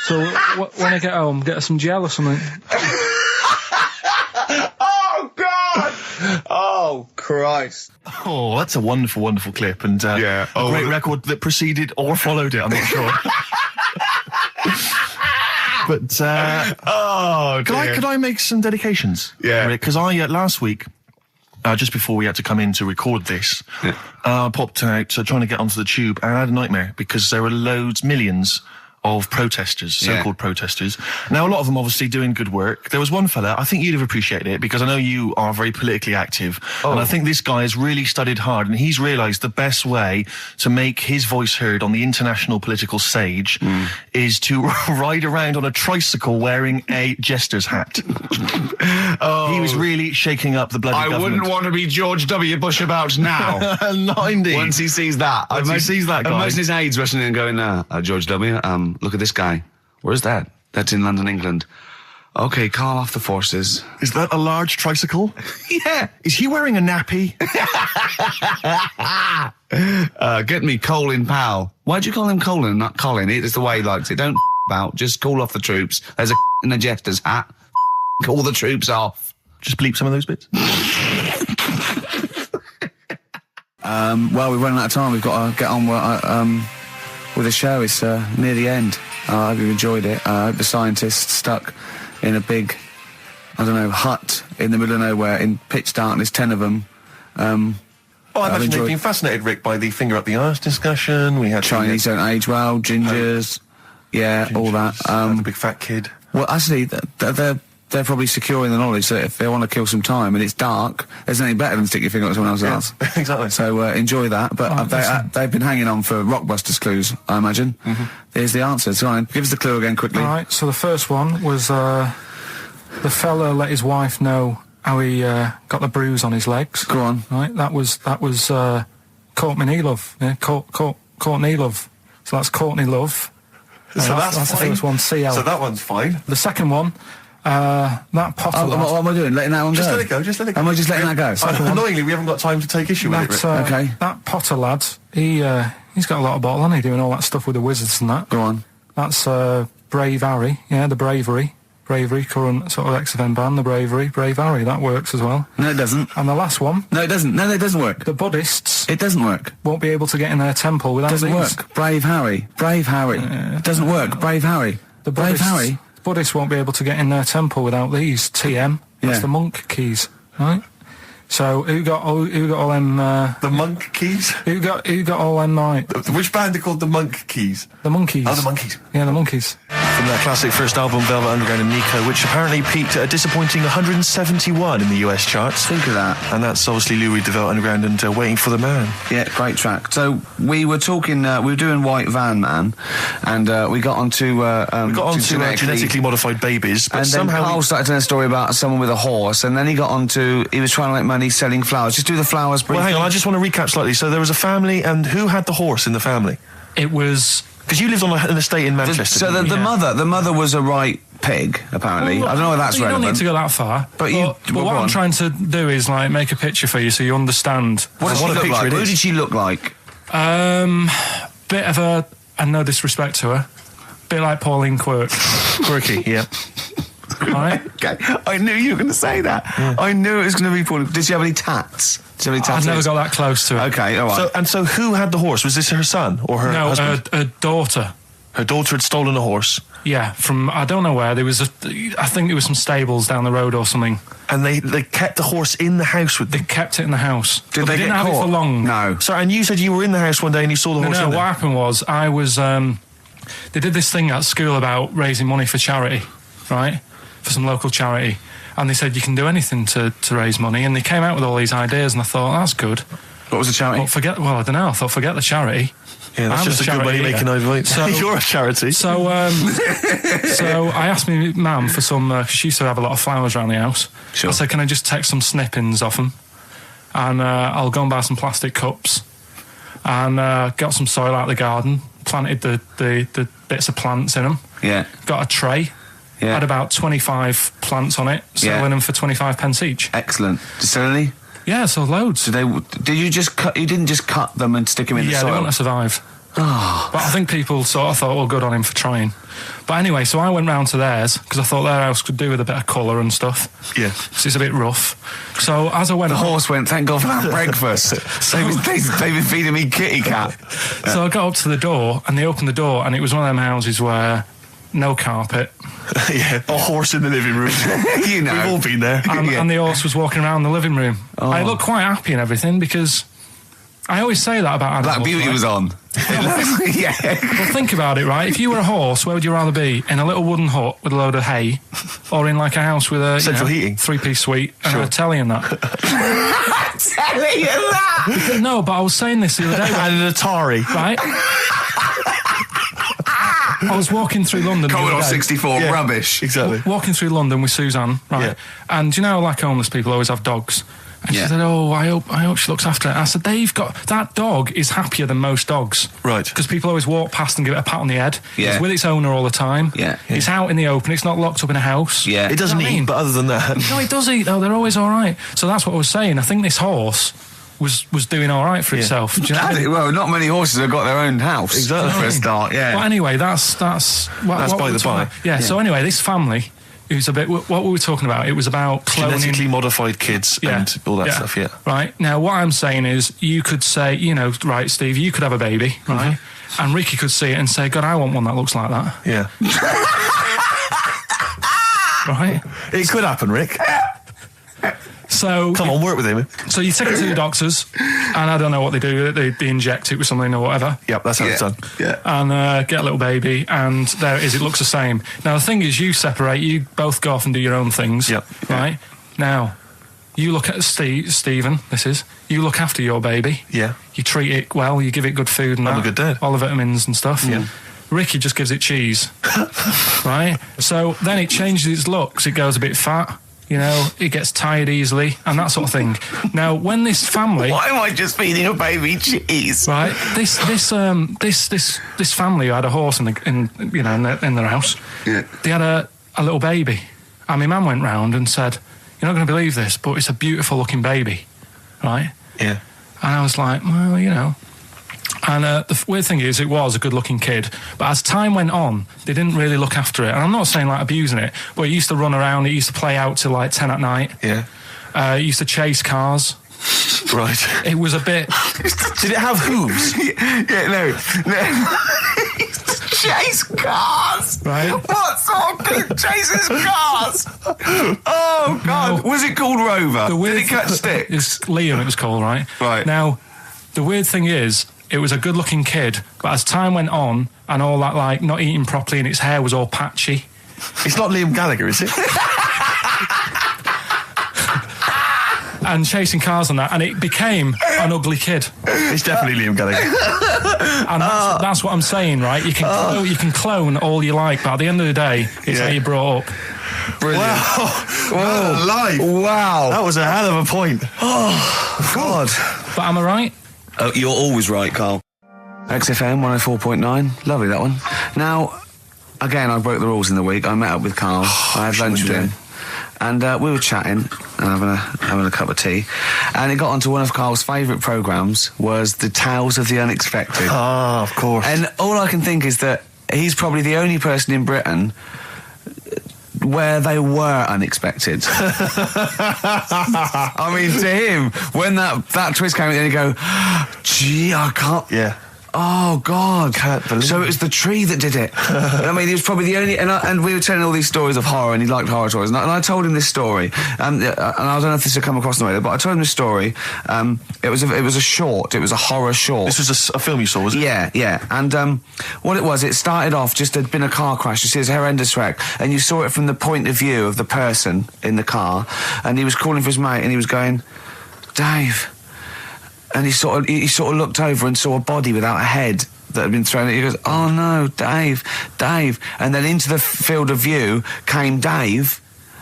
So when I get home, get her some gel or something. Oh, God! Oh, Christ. Oh, that's a wonderful, wonderful clip, and Yeah. a great record that preceded or followed it, I'm not sure. But, Oh, dear. could I make some dedications? Yeah. Because last week, just before we had to come in to record this, I popped out trying to get onto the tube, and I had a nightmare because there were millions of protesters, so-called protesters. Now, a lot of them obviously doing good work. There was one fella, I think you'd have appreciated it, because I know you are very politically active, and I think this guy has really studied hard, and he's realised the best way to make his voice heard on the international political stage is to ride around on a tricycle wearing a jester's hat. He was really shaking up the bloody government. I wouldn't want to be George W. Bush about now. Not indeed. Once he sees that. Once he sees that guy. Imagine his aides rushing in and going, George W., look at this guy. Where's that? That's in London, England. Okay, call off the forces. Is that a large tricycle? Yeah. Is he wearing a nappy? Get me Colin Powell. Why'd you call him Colin, not Colin? It's the way he likes it. Don't about. Just call off the troops. There's a in a jester's hat. Call the troops off. Just bleep some of those bits. Well, we're running out of time. We've got to get on with the show. It's near the end. I hope you enjoyed it. I hope the scientists stuck in a big, I don't know, hut in the middle of nowhere in pitch darkness, 10 of them. I imagine they've been fascinated, Rick, by the finger up the arse discussion. We had Chinese don't age well, gingers, all that. The big fat kid. Well, actually, they're probably secure in the knowledge that if they want to kill some time and it's dark, there's anything better than stick your finger up someone else's ass. Exactly. So enjoy that. But they've been hanging on for Rockbusters clues, I imagine. Here's the answer. So give us the clue again quickly. All right, so the first one was the fella let his wife know how he got the bruise on his legs. Go on. Right, that was Courtney Love. Yeah, Courtney Love. So that's Courtney Love. So that's the first one. CL. So that one's fine. The second one, that Potter. What am I doing? Letting that one go? Just let it go. Just let it go. Am I just letting that go? Annoyingly, we haven't got time to take issue with it, Rick. Okay. That Potter lad, he's got a lot of bottle, hasn't he, doing all that stuff with the wizards and that. Go on. That's Brave Harry. Yeah, the Bravery, current sort of XFM band, the Brave Harry. That works as well. No, it doesn't. And the last one. No, it doesn't. No, it doesn't work. The Buddhists. It doesn't work. Won't be able to get in their temple without Doesn't these. work. Brave Harry. It doesn't work. Brave Harry. The Brave Buddhists, Harry. Buddhists won't be able to get in their temple without these. TM. That's the monk keys, right? So who got all them? The monk keys. Who got all them? Right? Which band are called the Monk Keys? The Monkeys. Oh, the Monkeys. Yeah, the Monkeys. From their classic first album, Velvet Underground and Nico, which apparently peaked at a disappointing 171 in the US charts. Think of that. And that's obviously Louis de Velvet Underground and Waiting for the Man. Yeah, great track. So we were talking, we were doing White Van Man, and we got onto genetically modified babies, but and somehow then Carl started telling a story about someone with a horse, and then he got onto, he was trying to make money selling flowers. Just do the flowers briefly. Well, hang on, I just want to recap slightly. So there was a family, and who had the horse in the family? It was... Because you lived on an estate in Manchester. So the mother was a right pig, apparently. Well, I don't know if that's relevant. You don't need to go that far. But what I'm trying to do is like make a picture for you so you understand. What does she look like? Who did she look like? Bit of a, and no disrespect to her, bit like Pauline Quirk. Quirky, yeah. Right? Okay, I knew you were going to say that. Yeah. I knew it was going to be Pauline. Did she have any tats? I've never got that close to it. Okay, all right. So who had the horse? Was this her son or her husband? No, her daughter. Her daughter had stolen a horse? Yeah, from, I don't know where. I think there was some stables down the road or something. And they kept the horse in the house with them? They kept it in the house. Did they didn't get have caught? it for long. No. Sorry, and you said you were in the house one day and you saw the horse in there? What happened was, I was, they did this thing at school about raising money for charity, right? For some local charity. And they said you can do anything to raise money, and they came out with all these ideas, and I thought, that's good. What was the charity? I don't know. I thought, forget the charity. Yeah, that's just a good way of making over. So you're a charity. So I asked my mum for some. She used to have a lot of flowers around the house. Sure. I said, can I just take some snippings off them, and I'll go and buy some plastic cups, and got some soil out of the garden, planted the bits of plants in them. Yeah. Got a tray. Yeah. Had about 25 plants on it, selling them for 25 pence each. Excellent. Did you sell any? Yeah, so loads. Did you just cut? You didn't just cut them and stick them in the soil? Yeah, they want to survive. Oh. But I think people sort of thought, good on him for trying. But anyway, so I went round to theirs, because I thought their house could do with a bit of colour and stuff. Yeah. Because it's a bit rough. So as I went... The horse went, thank God for that breakfast. They've been feeding me kitty cat. So I got up to the door, and they opened the door, and it was one of them houses where... no carpet. Yeah, a horse in the living room. You know. We've all been there. And the horse was walking around the living room. Oh. I looked quite happy and everything, because I always say that about animals. Black Beauty was on. Yeah. Well, think about it, right? If you were a horse, where would you rather be? In a little wooden hut with a load of hay, or in like a house with a central heating, 3-piece suite, and a telly and that? Telly and that? No, but I was saying this the other day. And an Atari. Right? I was walking through London. Commodore 64, rubbish. Exactly. Walking through London with Suzanne, right? Yeah. And you know, like homeless people always have dogs. And she said, I hope she looks after it. I said, that dog is happier than most dogs. Right. Because people always walk past and give it a pat on the head. Yeah. It's with its owner all the time. Yeah. It's out in the open. It's not locked up in a house. Yeah. It doesn't eat, but other than that... No, it does eat, though. They're always all right. So that's what I was saying. I think this horse was doing all right for itself. Do you know what I mean? Well, not many horses have got their own house. Exactly. For a start, yeah. Well, anyway, that's by the by. Yeah, so anyway, this family... Who's a bit... What were we talking about? It was about cloning... Genetically modified kids and all that stuff, yeah. Right. Now, what I'm saying is, you could say, right, Steve, you could have a baby, right? And Ricky could see it and say, God, I want one that looks like that. Yeah. right? It could happen, Rick. So come on, work with him. So you take it to the doctors, and I don't know what they do. They inject it with something or whatever. Yep, that's how it's done. Yeah. And get a little baby, and there it is. It looks the same. Now the thing is, you separate. You both go off and do your own things. Yep. Right. Now, you look at Stephen. You look after your baby. Yeah. You treat it well. You give it good food and I'm a good dad. all the vitamins and stuff. Yeah. Ricky just gives it cheese. Right. So then it changes its looks. It goes a bit fat. You know, it gets tired easily and that sort of thing. Now, when this family, why am I just feeding a baby cheese? right? This family who had a horse in their house. Yeah. They had a little baby, and my mum went round and said, "You're not going to believe this, but it's a beautiful looking baby," right? Yeah. And I was like, well, you know. And the weird thing is, it was a good-looking kid. But as time went on, they didn't really look after it. And I'm not saying, like, abusing it, but it used to run around. It used to play out till, like, 10 at night. Yeah. It used to chase cars. Right. It was a bit... Did it have hooves? No. Chase cars. Right. What sort of kid chases cars? Oh, God. No. Was it called Rover? Did it catch stick? It's Liam, it was called, right? Right. Now, the weird thing is, it was a good-looking kid, but as time went on, and all that, like, not eating properly and its hair was all patchy... It's not Liam Gallagher, is it? and chasing cars and that, and it became an ugly kid. It's definitely Liam Gallagher. And that's what I'm saying, right? You can clone all you like, but at the end of the day, it's how you brought up. Brilliant. Wow. Live. Wow. That was a hell of a point. Oh, God. But am I right? Oh, you're always right, Carl. XFM 104.9. Lovely, that one. Now, again, I broke the rules in the week. I met up with Carl. I had lunch with him. And we were chatting and having a cup of tea. And it got onto one of Carl's favourite programmes was the Tales of the Unexpected. Ah, of course. And all I can think is that he's probably the only person in Britain where they were unexpected. I mean, to him, when that twist came in, he'd go, gee, I can't... Yeah. Oh, God. Can't believe so it was the tree that did it. I mean, he was probably the only... And we were telling all these stories of horror, and he liked horror stories. And I told him this story. And I don't know if this had come across the way, but I told him this story. It was a short. It was a horror short. This was a film you saw, was it? Yeah, yeah. And what it was, it started off just there'd been a car crash. You see, it's a horrendous wreck. And you saw it from the point of view of the person in the car. And he was calling for his mate, and he was going, Dave... And he sort of looked over and saw a body without a head that had been thrown. He goes, "Oh no, Dave!" And then into the field of view came Dave,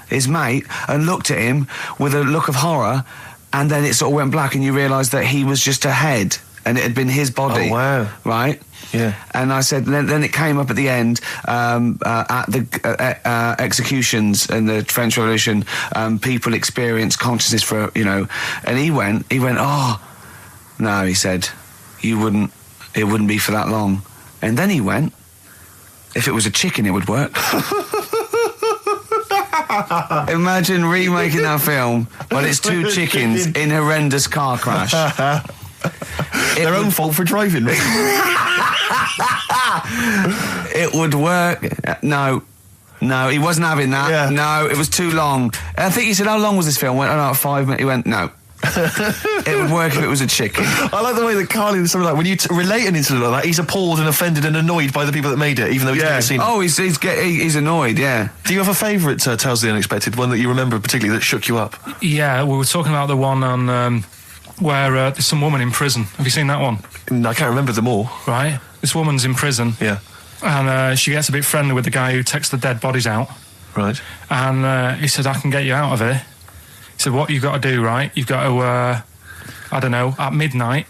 his mate, and looked at him with a look of horror. And then it sort of went black, and you realised that he was just a head, and it had been his body. Oh wow! Right? Yeah. And I said, then it came up at the end at the executions in the French Revolution. People experience consciousness for and he went, oh. No, he said, it wouldn't be for that long. And then he went, if it was a chicken, it would work. Imagine remaking that film, but it's two chickens in horrendous car crash. Their own fault for driving. It would work. No, he wasn't having that. Yeah. No, it was too long. I think he said, how long was this film? I went, 5 minutes. He went, no. It would work if it was a chicken. I like the way that Carly was something like when you relate an incident like that, he's appalled and offended and annoyed by the people that made it, even though he's never seen it. Oh, he's annoyed. Yeah. Do you have a favourite Tales of the Unexpected, one that you remember particularly that shook you up? Yeah, we were talking about the one on where there's some woman in prison. Have you seen that one? I can't remember them all. Right. This woman's in prison. Yeah. And she gets a bit friendly with the guy who takes the dead bodies out. Right. And he said, I can get you out of here. He said, what you've got to do, right? You've got to, at midnight...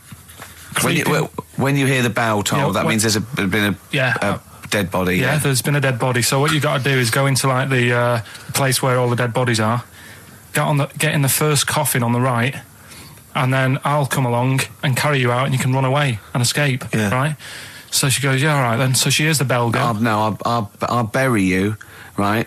When you hear the bell toll, that means there's been a dead body. Yeah, there's been a dead body. So what you've got to do is go into, like, the place where all the dead bodies are, get in the first coffin on the right, and then I'll come along and carry you out, and you can run away and escape, right? So she goes, yeah, all right, then. So she hears the bell go. I'll bury you, right?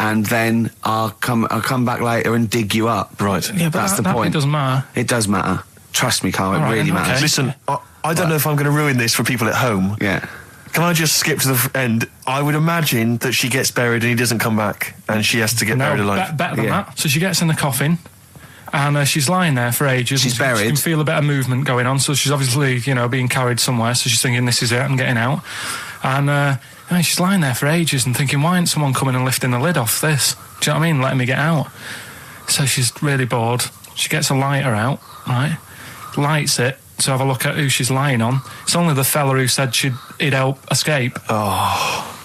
And then I'll come back later and dig you up. Right. Yeah, but that's the point. It doesn't matter. It does matter. Trust me, Carl, it really matters. Listen, I don't know if I'm going to ruin this for people at home. Yeah. Can I just skip to the end? I would imagine that she gets buried and he doesn't come back, and she has to get buried alive. Better than that. So she gets in the coffin, and she's lying there for ages. She's buried. She can feel a bit of movement going on, so she's obviously, being carried somewhere, so she's thinking, this is it, I'm getting out. And she's lying there for ages and thinking, why isn't someone coming and lifting the lid off this? Do you know what I mean? Letting me get out. So she's really bored. She gets a lighter out, right? Lights it to have a look at who she's lying on. It's only the fella who said he'd help escape. Oh.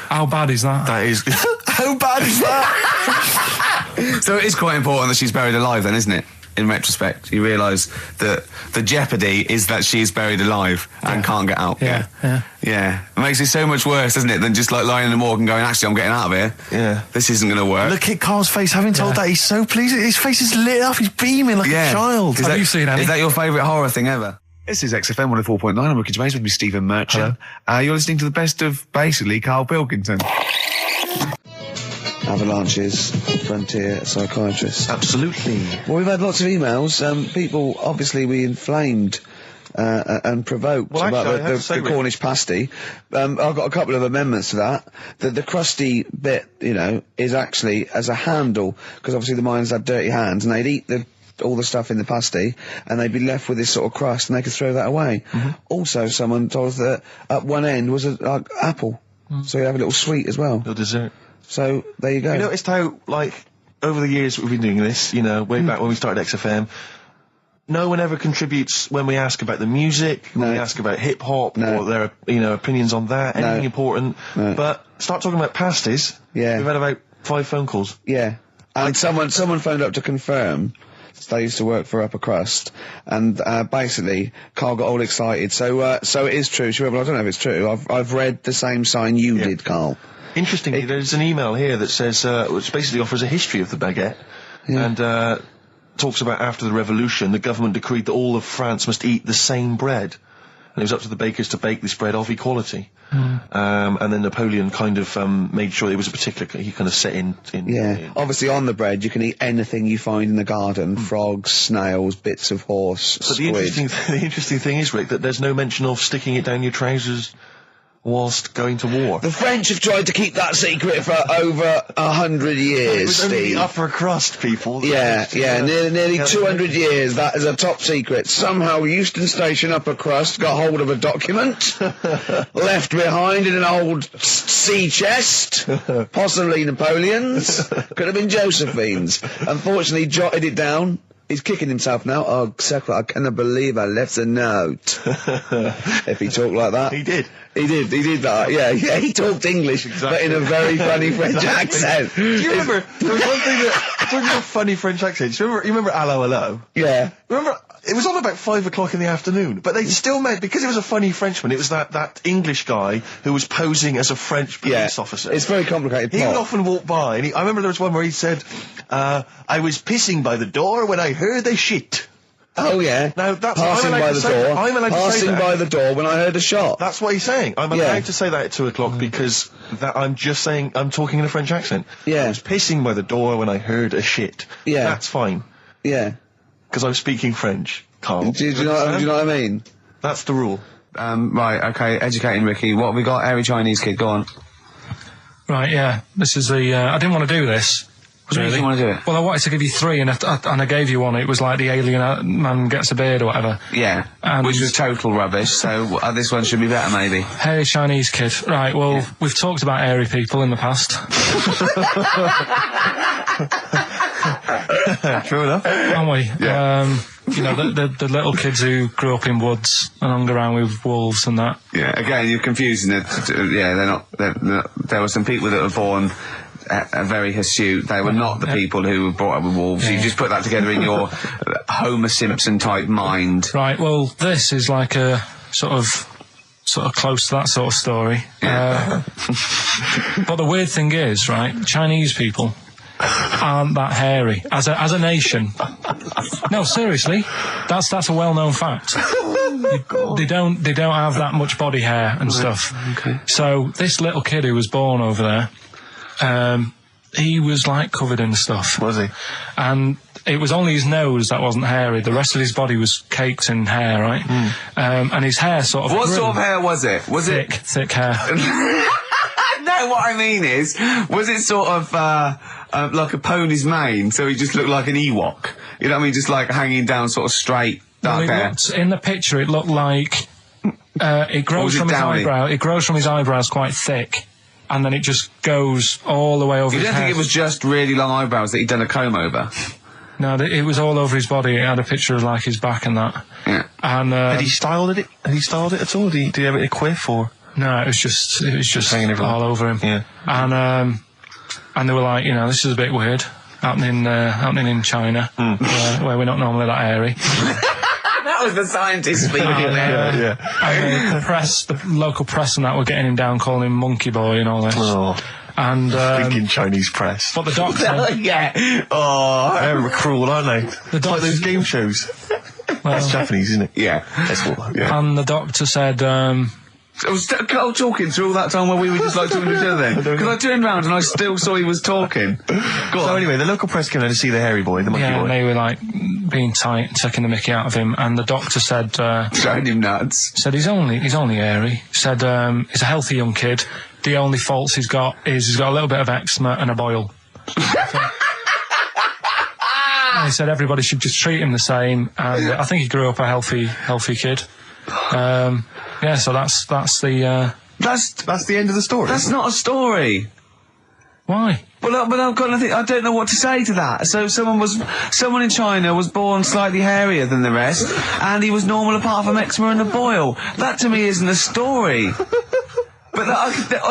How bad is that? That is... How bad is that? So it is quite important that she's buried alive then, isn't it? In retrospect, you realise that the jeopardy is that she's buried alive and can't get out. Yeah. It makes it so much worse, doesn't it, than just like lying in the morgue and going, actually, I'm getting out of here. Yeah. This isn't going to work. Look at Carl's face. Having told that, he's so pleased. His face is lit up. He's beaming like a child. Have you seen any? Is that your favourite horror thing ever? This is XFM 104.9. I'm Ricky Gervais with me, Stephen Merchant. You're listening to the best of, basically, Karl Pilkington. Avalanches, frontier psychiatrists. Absolutely. Well, we've had lots of emails. People, obviously, we inflamed and provoked about the Cornish pasty. I've got a couple of amendments to that. The crusty bit, is actually as a handle, because obviously the miners had dirty hands, and they'd eat all the stuff in the pasty, and they'd be left with this sort of crust, and they could throw that away. Mm-hmm. Also, someone told us that at one end was an apple, so you'd have a little sweet as well. A dessert. So, there you go. You noticed how, over the years we've been doing this, way back when we started XFM, no one ever contributes when we ask about the music, when we ask about hip-hop, or their, opinions on that, anything important. But start talking about pasties. Yeah. We've had about 5 phone calls. Yeah. And someone phoned up to confirm. They used to work for Upper Crust, and basically, Carl got all excited. So it is true. Well, I don't know if it's true. I've read the same sign you did, Carl. Interestingly, there's an email here that says, which basically offers a history of the baguette, and talks about after the revolution, the government decreed that all of France must eat the same bread, and it was up to the bakers to bake this bread of equality. And then Napoleon kind of made sure it was a particular, he kind of set in. Obviously on the bread you can eat anything you find in the garden, frogs, snails, bits of horse, but squid. The interesting thing is, Rick, that there's no mention of sticking it down your trousers whilst going to war. The French have tried to keep that secret for over 100 years, It was only Steve. the upper crust people. Nearly 200 years, that is a top secret. Somehow Euston Station upper crust got hold of a document, left behind in an old sea chest, possibly Napoleon's, could have been Josephine's. Unfortunately, jotted it down. He's kicking himself now. Oh, Secretary, I cannot believe I left a note. If he talked like that. He did. He did that, yeah, he talked English, but in a very funny French accent. Do you remember, there was one thing that, talking about funny French accents, you remember Allo Allo? Yeah. Remember, it was on about 5 o'clock in the afternoon, but they still made, because it was a funny Frenchman, it was that English guy who was posing as a French police officer. It's very complicated plot. He would often walk by, and I remember there was one where he said, I was pissing by the door when I heard a shit. Oh yeah. Now that's passing by the door. I'm allowed to say Passing that. by the door when I heard a shot. That's what he's saying. I'm allowed to say that at 2 o'clock because I'm just saying I'm talking in a French accent. Yeah. I was pissing by the door when I heard a shit. Yeah. That's fine. Yeah. Because I'm speaking French, Carl. Do you know what I mean? That's the rule. Right, okay, educating Ricky. What have we got? Airy Chinese kid, go on. Right, yeah. This is the... I didn't want to do this. Really? You didn't want to do it? Well, I wanted to give you 3, and I gave you one. It was like the alien man gets a beard or whatever. Yeah, which was total rubbish, so this one should be better, maybe. Hairy Chinese kid. Right, well, we've talked about airy people in the past. True enough. Aren't we? Yeah. The little kids who grew up in woods and hung around with wolves and that. Yeah, again, you're confusing it. Yeah, they're not, there were some people that were born... very hirsute. They were not the people who were brought up with wolves. Yeah. You just put that together in your Homer Simpson type mind. Right, well, this is like a sort of close to that sort of story. Yeah. But the weird thing is, right, Chinese people aren't that hairy as a nation. No, seriously, that's a well-known fact. They don't have that much body hair and stuff. Okay. So this little kid who was born over there, he was like covered in stuff. Was he? And it was only his nose that wasn't hairy. The rest of his body was caked in hair, right? And his hair sort of What grew. sort of hair was it? Was thick hair. No, what I mean is, was it sort of like a pony's mane, so he just looked like an Ewok? You know what I mean? Just like hanging down sort of straight, dark hair. In the picture, it looked like it grows from his eyebrow. It grows from his eyebrows quite thick, and then it just goes all the way over his head. You don't think it was just really long eyebrows that he'd done a comb over? No, it was all over his body. It had a picture of like his back and that. Yeah. And had he styled it? Had he styled it at all? Did he have any quiff or? No, it was just all over him. Yeah. And they were like, this is a bit weird, happening in China, where we're not normally that airy. That was the scientist speaking there. Yeah. And the local press and that were getting him down, calling him Monkey Boy and all this. Oh. And thinking Chinese press. But the doctor, Yeah. Oh. They're cruel, aren't they? The It's like those game shows. That's Japanese, isn't it? Yeah. That's what. Yeah. and the doctor said, I was talking through all that time while we were just like talking to each other then. Because I turned round and I still saw he was talking. So anyway, the local press came in to see the hairy boy, the monkey boy. and they were like being tight, taking the mickey out of him, and the doctor said, Showing him nuts. said he's only airy. Said he's a healthy young kid. The only faults he's got is he's got a little bit of eczema and a boil. And he said everybody should just treat him the same, and I think he grew up a healthy kid. So that's the That's the end of the story. That's not a story. why. But I've got nothing. I don't know what to say to that. So someone in China was born slightly hairier than the rest, and he was normal apart from eczema and a boil. That to me isn't a story. But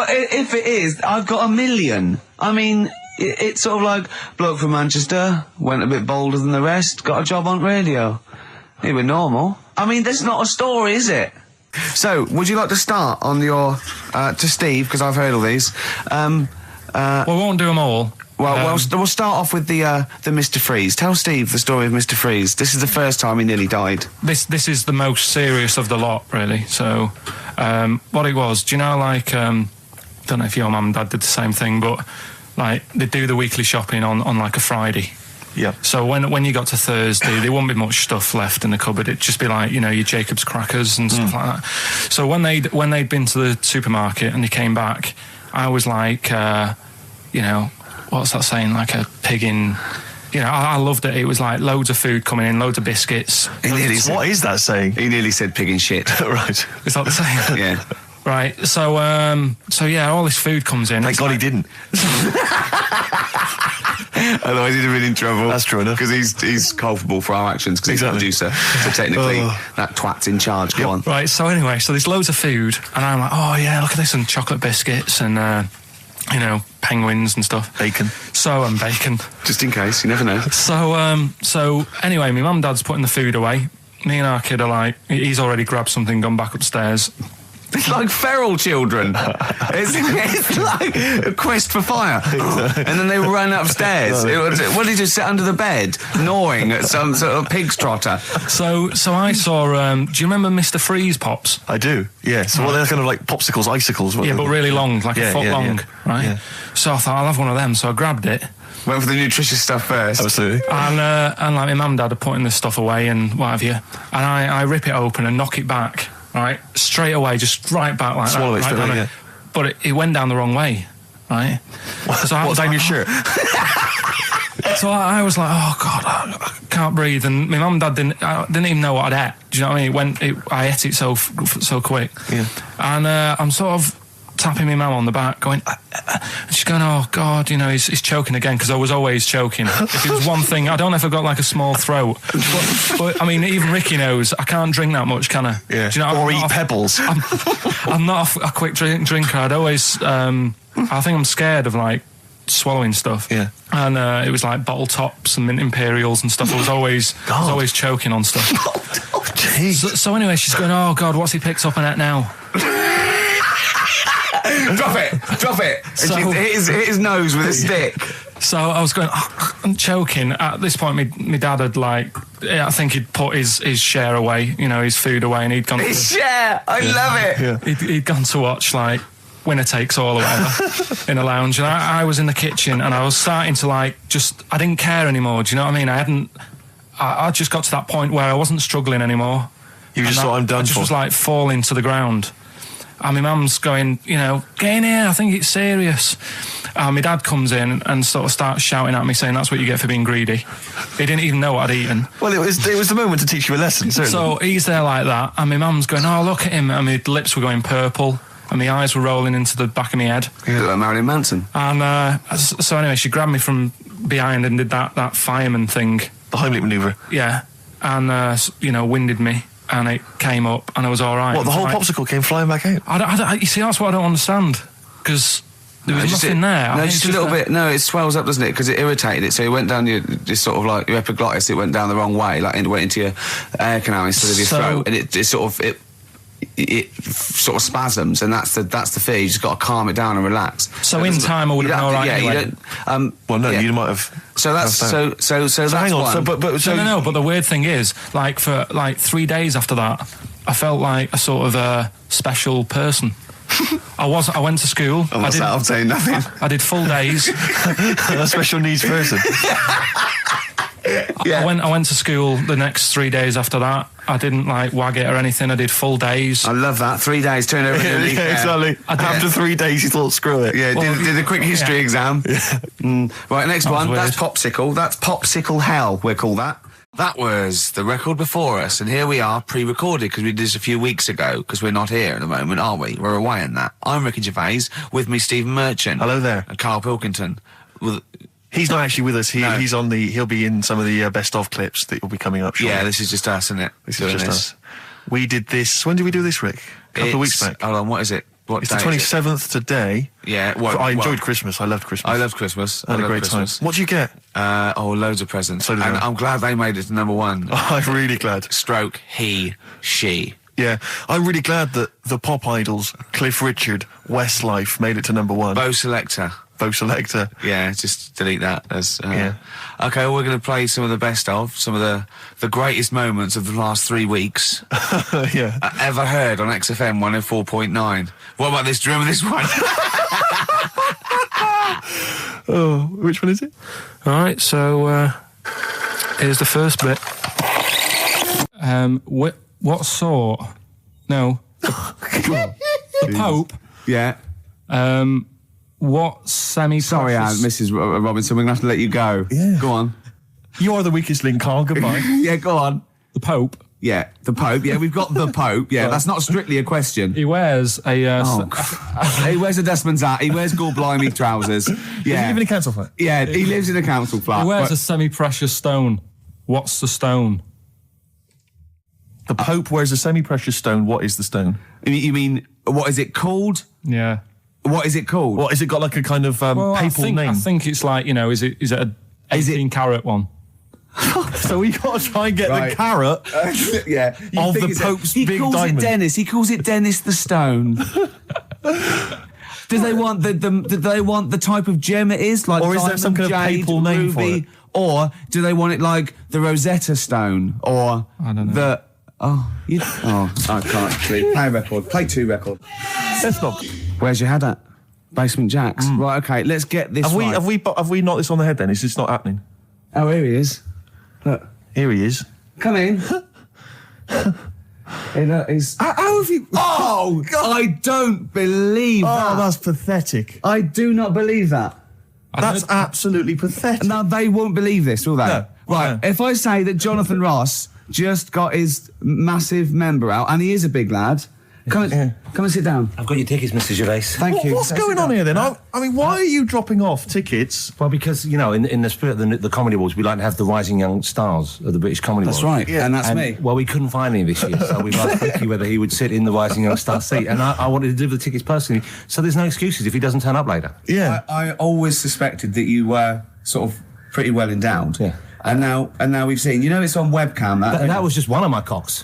if it is, I've got a million. I mean, it's sort of like bloke from Manchester went a bit bolder than the rest, got a job on radio. He was normal. I mean, that's not a story, is it? So, would you like to start on your to Steve, because I've heard all these. We won't do them all. Well, we'll start off with the Mr. Freeze. Tell Steve the story of Mr. Freeze. This is the first time he nearly died. This is the most serious of the lot, really. So, what it was, do you know, like, don't know if your mum and dad did the same thing, but, like, they do the weekly shopping on like, a Friday. Yeah. So when you got to Thursday, there wouldn't be much stuff left in the cupboard. It'd just be like, your Jacob's crackers and stuff like that. So when they'd been to the supermarket and they came back, I was like, what's that saying? Like a pig in... I loved it. It was like loads of food coming in, loads of biscuits. What is that saying? He nearly said pig in shit. Right. Is that the saying? Yeah. Right. So yeah, all this food comes in. Thank God he didn't. Otherwise he'd have been in trouble. That's true enough. Because he's culpable for our actions, because Exactly. he's the producer. So technically, that twat's in charge. Go on. Right, so anyway, there's loads of food, and I'm like, oh yeah, look at this, and chocolate biscuits, and, penguins and stuff. Bacon. And bacon. Just in case, you never know. So anyway, my mum and dad's putting the food away. Me and our kid are like, he's already grabbed something, gone back upstairs. It's like feral children. It's like a quest for fire. And then they run upstairs. What did he just sit under the bed, gnawing at some sort of pig's trotter? So I saw, do you remember Mr. Freeze Pops? I do, yeah. So they're kind of like popsicles, icicles. Yeah, but really long, like a foot long, right? Yeah. So I thought, I'll have one of them, so I grabbed it. Went for the nutritious stuff first. Absolutely. And like my mum and dad are putting this stuff away and what have you. And I rip it open and knock it back. Right, straight away, just right back like Swallow that. it, Right, yeah. But it went down the wrong way, right? So What's down your shirt? So I was like, oh God, I can't breathe. And my mum and dad didn't even know what I'd ate. Do you know what I mean? I ate it so quick. Yeah. And I'm sort of tapping my mum on the back, going, and she's going, oh God, he's choking again, because I was always choking. If it was one thing, I don't know if I've got like a small throat, but I mean, even Ricky knows I can't drink that much, can I? Yeah. Do you know, or eat pebbles. I'm not a quick drinker. I'd always, I think I'm scared of like swallowing stuff. Yeah. And it was like bottle tops and mint imperials and stuff. I was always choking on stuff. So anyway, she's going, oh God, what's he picked up on that now? Drop it. So, hit his nose with a stick. So I was going, I'm choking. At this point, my dad had I think he'd put his share away, his food away, and he'd gone His share! I love it! Yeah. He'd gone to watch, winner takes all or whatever in a lounge, and I was in the kitchen, and I was starting to I didn't care anymore. Do you know what I mean? I just got to that point where I wasn't struggling anymore. You just thought, I'm done. I just was like falling to the ground. And my mum's going, get in here, I think it's serious. And my dad comes in and sort of starts shouting at me, saying that's what you get for being greedy. He didn't even know what I'd eaten. Well, it was the moment to teach you a lesson, certainly. So he's there like that, and my mum's going, oh, look at him, and my lips were going purple, and my eyes were rolling into the back of my head. You look like Marilyn Manson. And so anyway, she grabbed me from behind and did that fireman thing. The Heimlich manoeuvre. Yeah. And, winded me. And it came up, and I was all right. What, the whole popsicle came flying back out? You see, that's what I don't understand. Because there was nothing there. No, just a little bit. No, it swells up, doesn't it? Because it irritated it. So it went down your sort of like your epiglottis. It went down the wrong way, like it went into your air canal instead of your throat, and it sort of spasms, and that's the fear. You just got to calm it down and relax. So in time, I would have been all right. Yeah, anyway. you don't. You might have. So that's so that's hang on. one. But But the weird thing is, for 3 days after that, I felt like a sort of special person. I went to school. I'm saying nothing. I did full days. A special needs person. Yeah. I went to school the next 3 days after that. I didn't wag it or anything. I did full days. I love that. 3 days, turn over. Yeah, exactly. After 3 days, you thought, screw it. Yeah, did a quick history exam. Yeah. Right, next one. Weird. That's Popsicle. That's Popsicle Hell, we'll call that. That was the record before us, and here we are, pre-recorded, because we did this a few weeks ago, because we're not here at the moment, are we? We're away in that. I'm Ricky Gervais, with me Stephen Merchant. Hello there. And Karl Pilkington. He's not actually with us. He'll be in some of the best of clips that will be coming up shortly. Yeah, this is just us, isn't it? This is just us. We did this. When did we do this, Rick? A couple of weeks back. Hold on, what is it? It's the 27th today. Yeah. I enjoyed Christmas. I loved Christmas. I loved Christmas. I had a great time. What did you get? Loads of presents. And I'm glad they made it to number one. I'm really glad. Stroke, he, she. Yeah, I'm really glad that the pop idols, Cliff Richard, Westlife, made it to number one. Bo Selector. Yeah, just delete that. Okay, well, we're going to play some of the best of, some of the greatest moments of the last 3 weeks. Yeah. Ever heard on XFM 104.9. What about this? Do you remember this one? Oh, which one is it? All right, so here's the first bit. What sort? No. The Pope. Yeah. What semi-precious... Sorry, Mrs. Robinson, we're going to have to let you go. Yeah. Go on. You are the weakest link, Carl. Goodbye. Yeah, go on. The Pope. Yeah, the Pope. Yeah, we've got the Pope. Yeah, that's not strictly a question. He wears a... He wears a Desmond's hat. He wears Gore-Blimey trousers. Yeah. Does he live in a council flat? Yeah, he lives in a council flat. He wears a semi-precious stone. What's the stone? The Pope wears a semi-precious stone. What is the stone? You mean, what is it called? Yeah. What is it called? What, has it got like a kind of papal name? I think it's like, is it a 18-carat one? So we got to try and get the carrot yeah. of the Pope's big diamond. He calls it Dennis. He calls it Dennis the Stone. Do they want the type of gem it is? Like, or is there some kind of papal name for it? Or do they want it like the Rosetta Stone? Or I don't know. I can't see. Play a record. Play 2 record. Let's go. Where's your head at? Basement Jacks. Right, okay, let's get this right. Have we knocked this on the head then? Is this not happening? Oh, here he is. Look. Here he is. Come in. How have you... Oh, God. I don't believe that. Oh, that's pathetic. I do not believe that. That's absolutely pathetic. Now, they won't believe this, will they? No. Right, if I say that Jonathan Ross just got his massive member out, and he is a big lad... Come and sit down. I've got your tickets, Mr. Gervais. Thank you. What's going on here then? I mean, why are you dropping off tickets? Well, because, in the spirit of the Comedy Awards, we like to have the rising young stars of the British Comedy Awards. That's right, yeah. And that's me. Well, we couldn't find any this year, so we've asked Ricky whether he would sit in the rising young star seat, and I wanted to deliver the tickets personally, so there's no excuses if he doesn't turn up later. Yeah. I always suspected that you were sort of pretty well endowed. Yeah. And now we've seen, it's on webcam. That was just one of my cocks.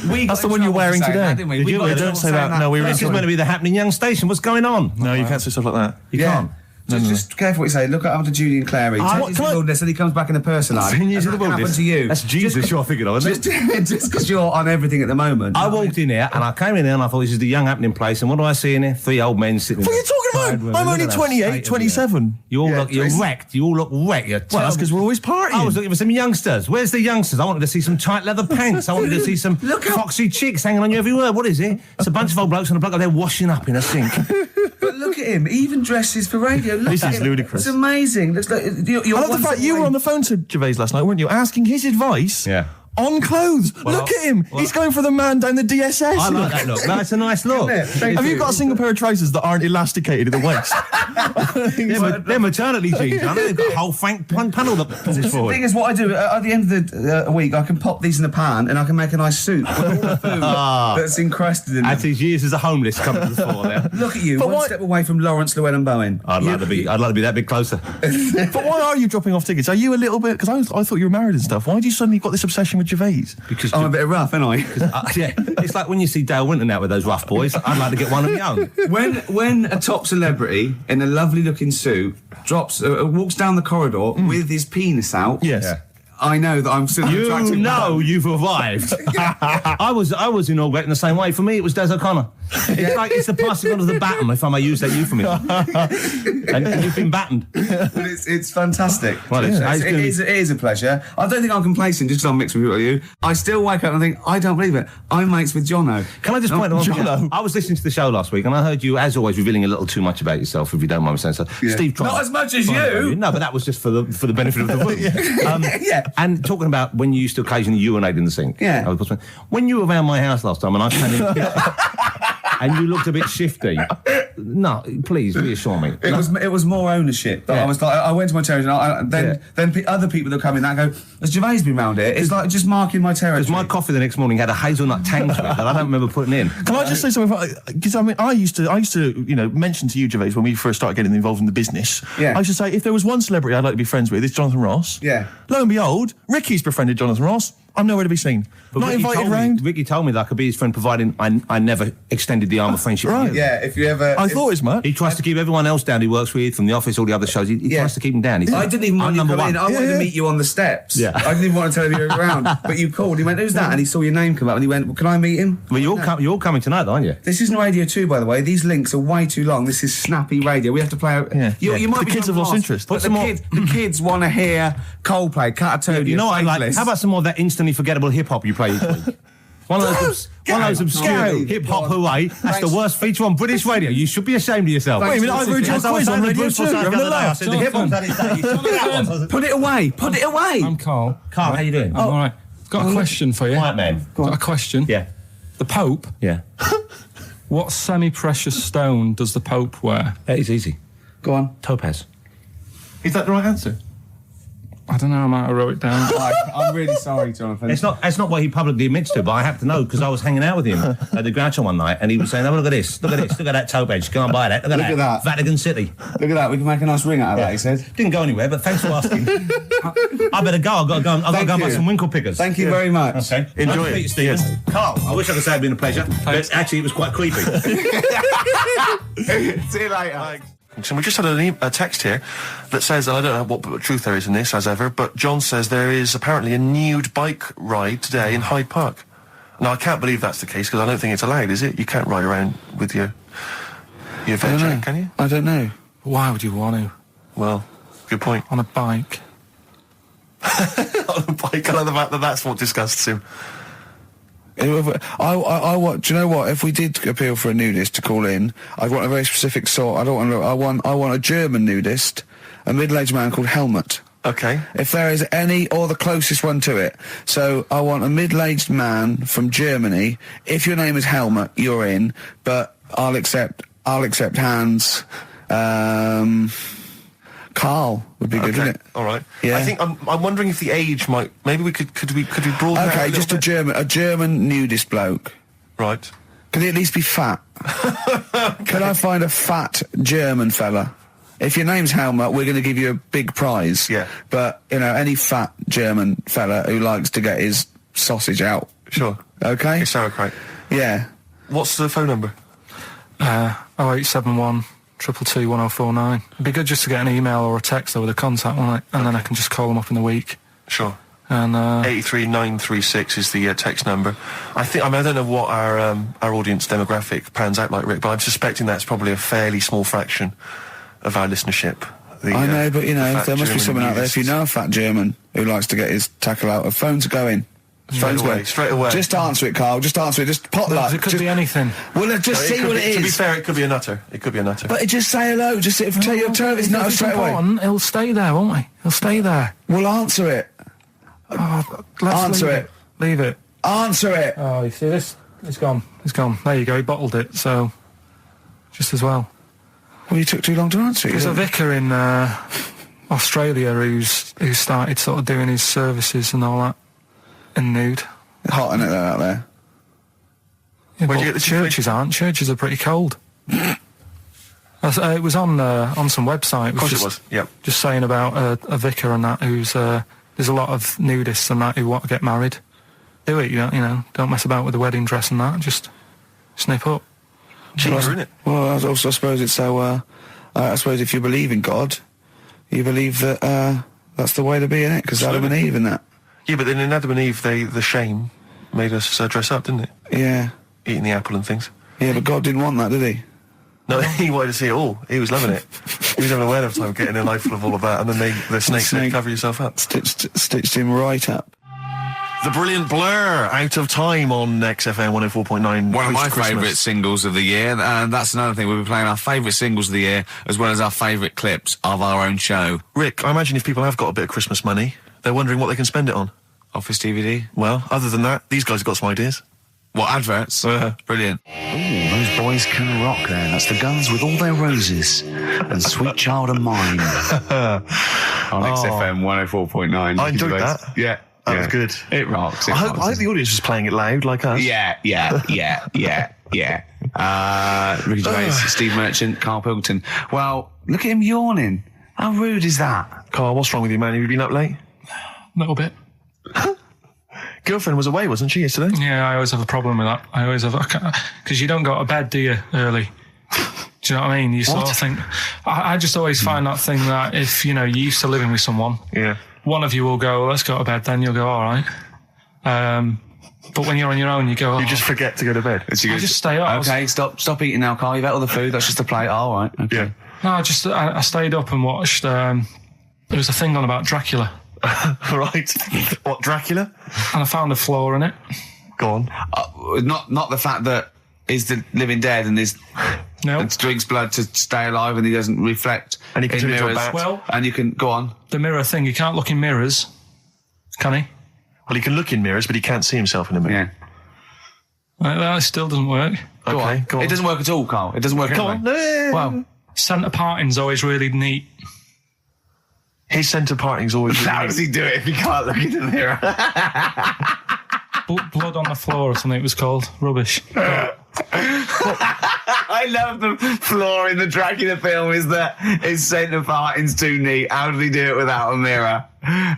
That's the one you're wearing today. We don't say that. No, This is meant to be the happening young station. What's going on? No, you can't say stuff like that. You can't. Just careful what you say. Look after Julian Clary. Take his wilderness and he comes back in a person life. 10 years in the What wilderness. happened to you? That's Jesus you're thinking of, isn't it? Just because you're on everything at the moment. I walked in here and I came in there and I thought this is the young happening place, and what do I see in here? 3 old men sitting. What are you talking about? I'm only 28, 27. You're wrecked. You all look wrecked. Well, that's because we're always partying. I was looking for some youngsters. Where's the youngsters? I wanted to see some tight leather pants. I wanted to see some foxy chicks hanging on you every word. What is it? It's a bunch of old blokes and a bloke up there washing up in a sink. But look at him. He even dresses for radio. Look This at is him. ludicrous. It's amazing. Looks like you're I love the fact you were on the phone to Gervais last night, weren't you? Asking his advice. Yeah. On clothes. Look at him. He's going for the man down the DSS. I like that look. That's a nice look. Have you got a single pair of trousers that aren't elasticated at the waist? They're maternity jeans, aren't they? They've got a whole panel that pushes The forward. thing is, what I do at the end of the week, I can pop these in the pan and I can make a nice soup with all the food that's encrusted in As them. his years as a homeless come to the fore there. Look at you, But one step away from Lawrence Llewellyn Bowen. I'd like to be that bit closer. But why are you dropping off tickets? Are you a little bit... Because I thought you were married and stuff. Why do you suddenly got this obsession with Gervais? Because I'm a bit rough, ain't I? yeah, it's like when you see Dale Winton out with those rough boys. I'd like to get one of my own. When a top celebrity in a lovely looking suit walks down the corridor with his penis out, Yes. Yeah. I know that I'm still an attractive man. You've arrived. I was inaugurated in the same way. For me, it was Des O'Connor. It's like it's the passing on of the baton, if I may use that euphemism. and you've been battened. But it's fantastic. Well, it is a pleasure. I don't think I'm complacent just because I'm mixed with you. I still wake up and think, I don't believe it. I'm mates with Jono. Can I just point out one thing? Jono. I was listening to the show last week and I heard you, as always, revealing a little too much about yourself, if you don't mind me saying so. Yeah. Steve tried. Not as much as you. No, but that was just for the benefit of the room. Yeah. And talking about when you used to occasionally urinate in the sink. Yeah. When you were around my house last time and I came in and you looked a bit shifty. No, please reassure me. It was more ownership. Yeah. I was like, I went to my territory, and then other people that come in that go, has Gervais been round here? It's like just marking my territory. Because my coffee the next morning had a hazelnut tang to it that I don't remember putting in. Can I just say something? Because I mean, I used to, mention to you, Gervais, when we first started getting involved in the business. Yeah. I used to say, if there was one celebrity I'd like to be friends with, it's Jonathan Ross. Yeah. Lo and behold, Ricky's befriended Jonathan Ross. I'm nowhere to be seen. But Not Ricky invited round. Ricky told me that I could be his friend, providing I never extended the arm of friendship. Right. with you. Yeah, if you ever... I thought as much. He tries to keep everyone else down he works with, from the office, all the other shows. He tries to keep them down. He said, I didn't even want you to number come in. one. I wanted to meet you on the steps. Yeah. I didn't even want to tell you you were around. But you called. He went, who's that? And he saw your name come up and he went, well, can I meet him? Well, you're all coming tonight, aren't you? This isn't Radio 2, by the way. These links are way too long. This is snappy radio. We have to play out... Yeah. You might The be kids have lost lost, interest. But the kids want to hear Coldplay, Catatonia, You know what I like? Faithless. How about some more of that instantly forgettable hip-hop you play each week? One of those obscure Gary. hip-hop hooray. That's the worst feature on British radio. You should be ashamed of yourself. Wait a minute, I've heard your As I was quiz on saying to Radio Bruce 2. Forsyth Having the a other day, I laugh. said the hip-hop's had its day. You should be that one. Put it away. Put it away. I'm Carl. Carl, how you doing? I'm all right. Got a question for you. Quiet man. Got a question. Yeah. The Pope. Yeah. What semi-precious stone does the Pope wear? It's easy. Go on. Topaz. Is that the right answer? I don't know. I might have wrote it down. I'm really sorry, Jonathan. It's not what he publicly admits to, but I have to know because I was hanging out with him at the Groucho one night and he was saying, oh, look at this, look at that topaz, go and buy that, look at that. Vatican City. Look at that. We can make a nice ring out of that, he said. Didn't go anywhere, but thanks for asking. I better go. I've got to go and buy some winkle pickers. Thank you very much. Okay. Enjoy Nice to it. meet you, Stephen. Yes. Carl, I wish I could say it'd been a pleasure, but actually it was quite creepy. See you later. So we just had a text here that says, I don't know what truth there is in this, as ever, but John says there is apparently a nude bike ride today in Hyde Park. Now, I can't believe that's the case, because I don't think it's allowed, is it? You can't ride around with your veg, can you? I don't know. Why would you want to? Well, good point. On a bike. On a bike, I like the fact that that's what disgusts him. I want. Do you know what? If we did appeal for a nudist to call in, I'd want a very specific sort. I want a German nudist, a middle-aged man called Helmut. Okay. If there is any, or the closest one to it. So I want a middle-aged man from Germany. If your name is Helmut, you're in. But I'll accept Hans. Carl would be good, wouldn't it? All right. Yeah. I think I'm wondering if the age might. Maybe we could broaden that Okay, a just little bit? a German nudist bloke. Right. Can he at least be fat? Can I find a fat German fella? If your name's Helmut, we're going to give you a big prize. Yeah. But, any fat German fella who likes to get his sausage out. Sure. Okay? It's sauerkraut. Yeah. What's the phone number? 0871 222 1049. It'd be good just to get an email or a text over the contact, wouldn't it? And then I can just call them up in the week. Sure. And 83936 is the text number. I don't know what our audience demographic pans out like, Rick, but I'm suspecting that's probably a fairly small fraction of our listenership. I know, but there must be someone out there. If you know a fat German who likes to get his tackle out, phones are going. Straight away. Just answer it, Carl. Just answer it. Just pot luck. It could be anything. Well, just see what it is. To be fair, it could be a nutter. But just say hello. Just tell your turn. It's not straight away. He'll stay there, won't he? He'll stay there. Well, answer it. Answer it. Leave it. Answer it. Oh, you see this? It's gone. There you go. He bottled it. So, just as well. Well, you took too long to answer it. There's a vicar in Australia who's started sort of doing his services and all that in nude. Hot, isn't it, out there? Yeah, where'd you get the churches aren't? Churches are pretty cold. It was on some website. Of course it was. Yep. Just saying about a vicar and that who's there's a lot of nudists and that who want to get married. Do it, don't mess about with the wedding dress and that. Just snip up. Cheaper, isn't it? Well, I suppose it's so. I suppose if you believe in God, you believe that that's the way to be, innit? Because Adam and Eve and that. Yeah, but then in Adam and Eve, the shame made us dress up, didn't it? Yeah. Eating the apple and things. Yeah, but God didn't want that, did he? No, he wanted to see it all. He was loving it. He was having a whale of time getting a life full of all of that, and then the snake said, cover yourself up. Stitched him right up. The brilliant Blur, Out of Time on XFM 104.9. One of my favourite singles of the year, and that's another thing. We'll be playing our favourite singles of the year, as well as our favourite clips of our own show. Rick, I imagine if people have got a bit of Christmas money, they're wondering what they can spend it on. Office DVD? Well, other than that, these guys have got some ideas. What, adverts? Brilliant. Ooh, those boys can rock there. That's the Guns with All Their Roses and Sweet Child of Mine. On XFM 104.9. I enjoyed that. Yeah. That was good. It rocks. I hope the audience was playing it loud like us. Yeah. Ricky Gervais, Steve Merchant, Karl Pilkington. Well, look at him yawning. How rude is that? Carl, what's wrong with you, man? Have you been up late? A little bit. Girlfriend was away, wasn't she, yesterday? Yeah, I always have a problem with that. I always have, because you don't go to bed, do you, early? Do you know what I mean? You sort of think, I just always find that thing that if, you're used to living with someone, one of you will go, let's go to bed, then you'll go, all right. But when you're on your own, you go, you just forget to go to bed. I just stay up. Okay, stop eating now, Carl. You've ate all the food. That's just a plate. All right. Okay. Yeah. No, I stayed up and watched, there was a thing on about Dracula. Right. What, Dracula? And I found a flaw in it. Go on. Not the fact that he's the living dead and drinks blood to stay alive and he doesn't reflect. And he can turn into a mirrors. bat. Well, and you can go on. The mirror thing, you can't look in mirrors, can he? Well, he can look in mirrors, but he can't see himself in a mirror. Yeah. That still doesn't work. Go on. It doesn't work at all, Carl. It doesn't work at all. Go on. No. Well, centre parting's always really neat. His centre parting's always really how does he do it if he can't look in the mirror? Blood on the floor or something it was called. Rubbish. I love the flaw in the Dracula film is that his centre parting's too neat. How did he do it without a mirror?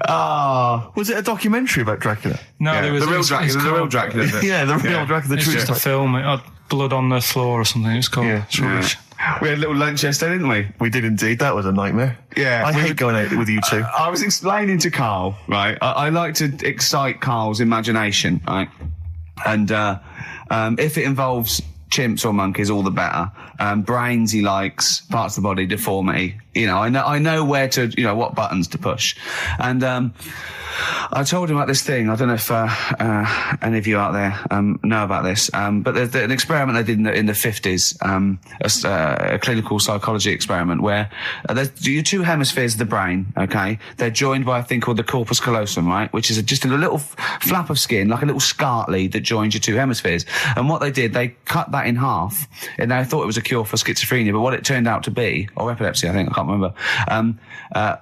Oh. Was it a documentary about Dracula? No, there was the real Dracula. Yeah, the real Dracula. It's just a film. It had blood on the floor or something. It's called. Yeah. It's rubbish. We had a little lunch yesterday, didn't we? We did indeed. That was a nightmare. Yeah. I hate going out with you two. I was explaining to Carl, right? I like to excite Carl's imagination, right? And if it involves chimps or monkeys, all the better. Brains he likes, parts of the body, deformity. I know where to, what buttons to push. And I told him about this thing. I don't know if any of you out there know about this, but there's an experiment they did in the 50s, a clinical psychology experiment where there's your two hemispheres of the brain, okay? They're joined by a thing called the corpus callosum, right? Which is just a little flap of skin, like a little scarlet lead that joins your two hemispheres. And what they did, they cut that in half, and they thought it was a cure for schizophrenia, but what it turned out to be, or epilepsy, I think, I can't remember,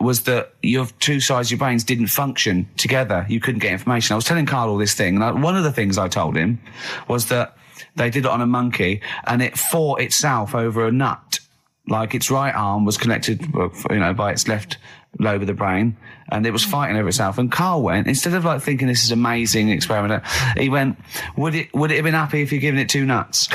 was that your two sides of your brains didn't function together. You couldn't get information. I was telling Karl all this thing, and one of the things I told him was that they did it on a monkey, and it fought itself over a nut. like its right arm was connected, by its left lobe of the brain, and it was fighting over itself. And Karl went, instead of like thinking this is amazing experiment, he went, would it have been happy if you'd given it 2 nuts?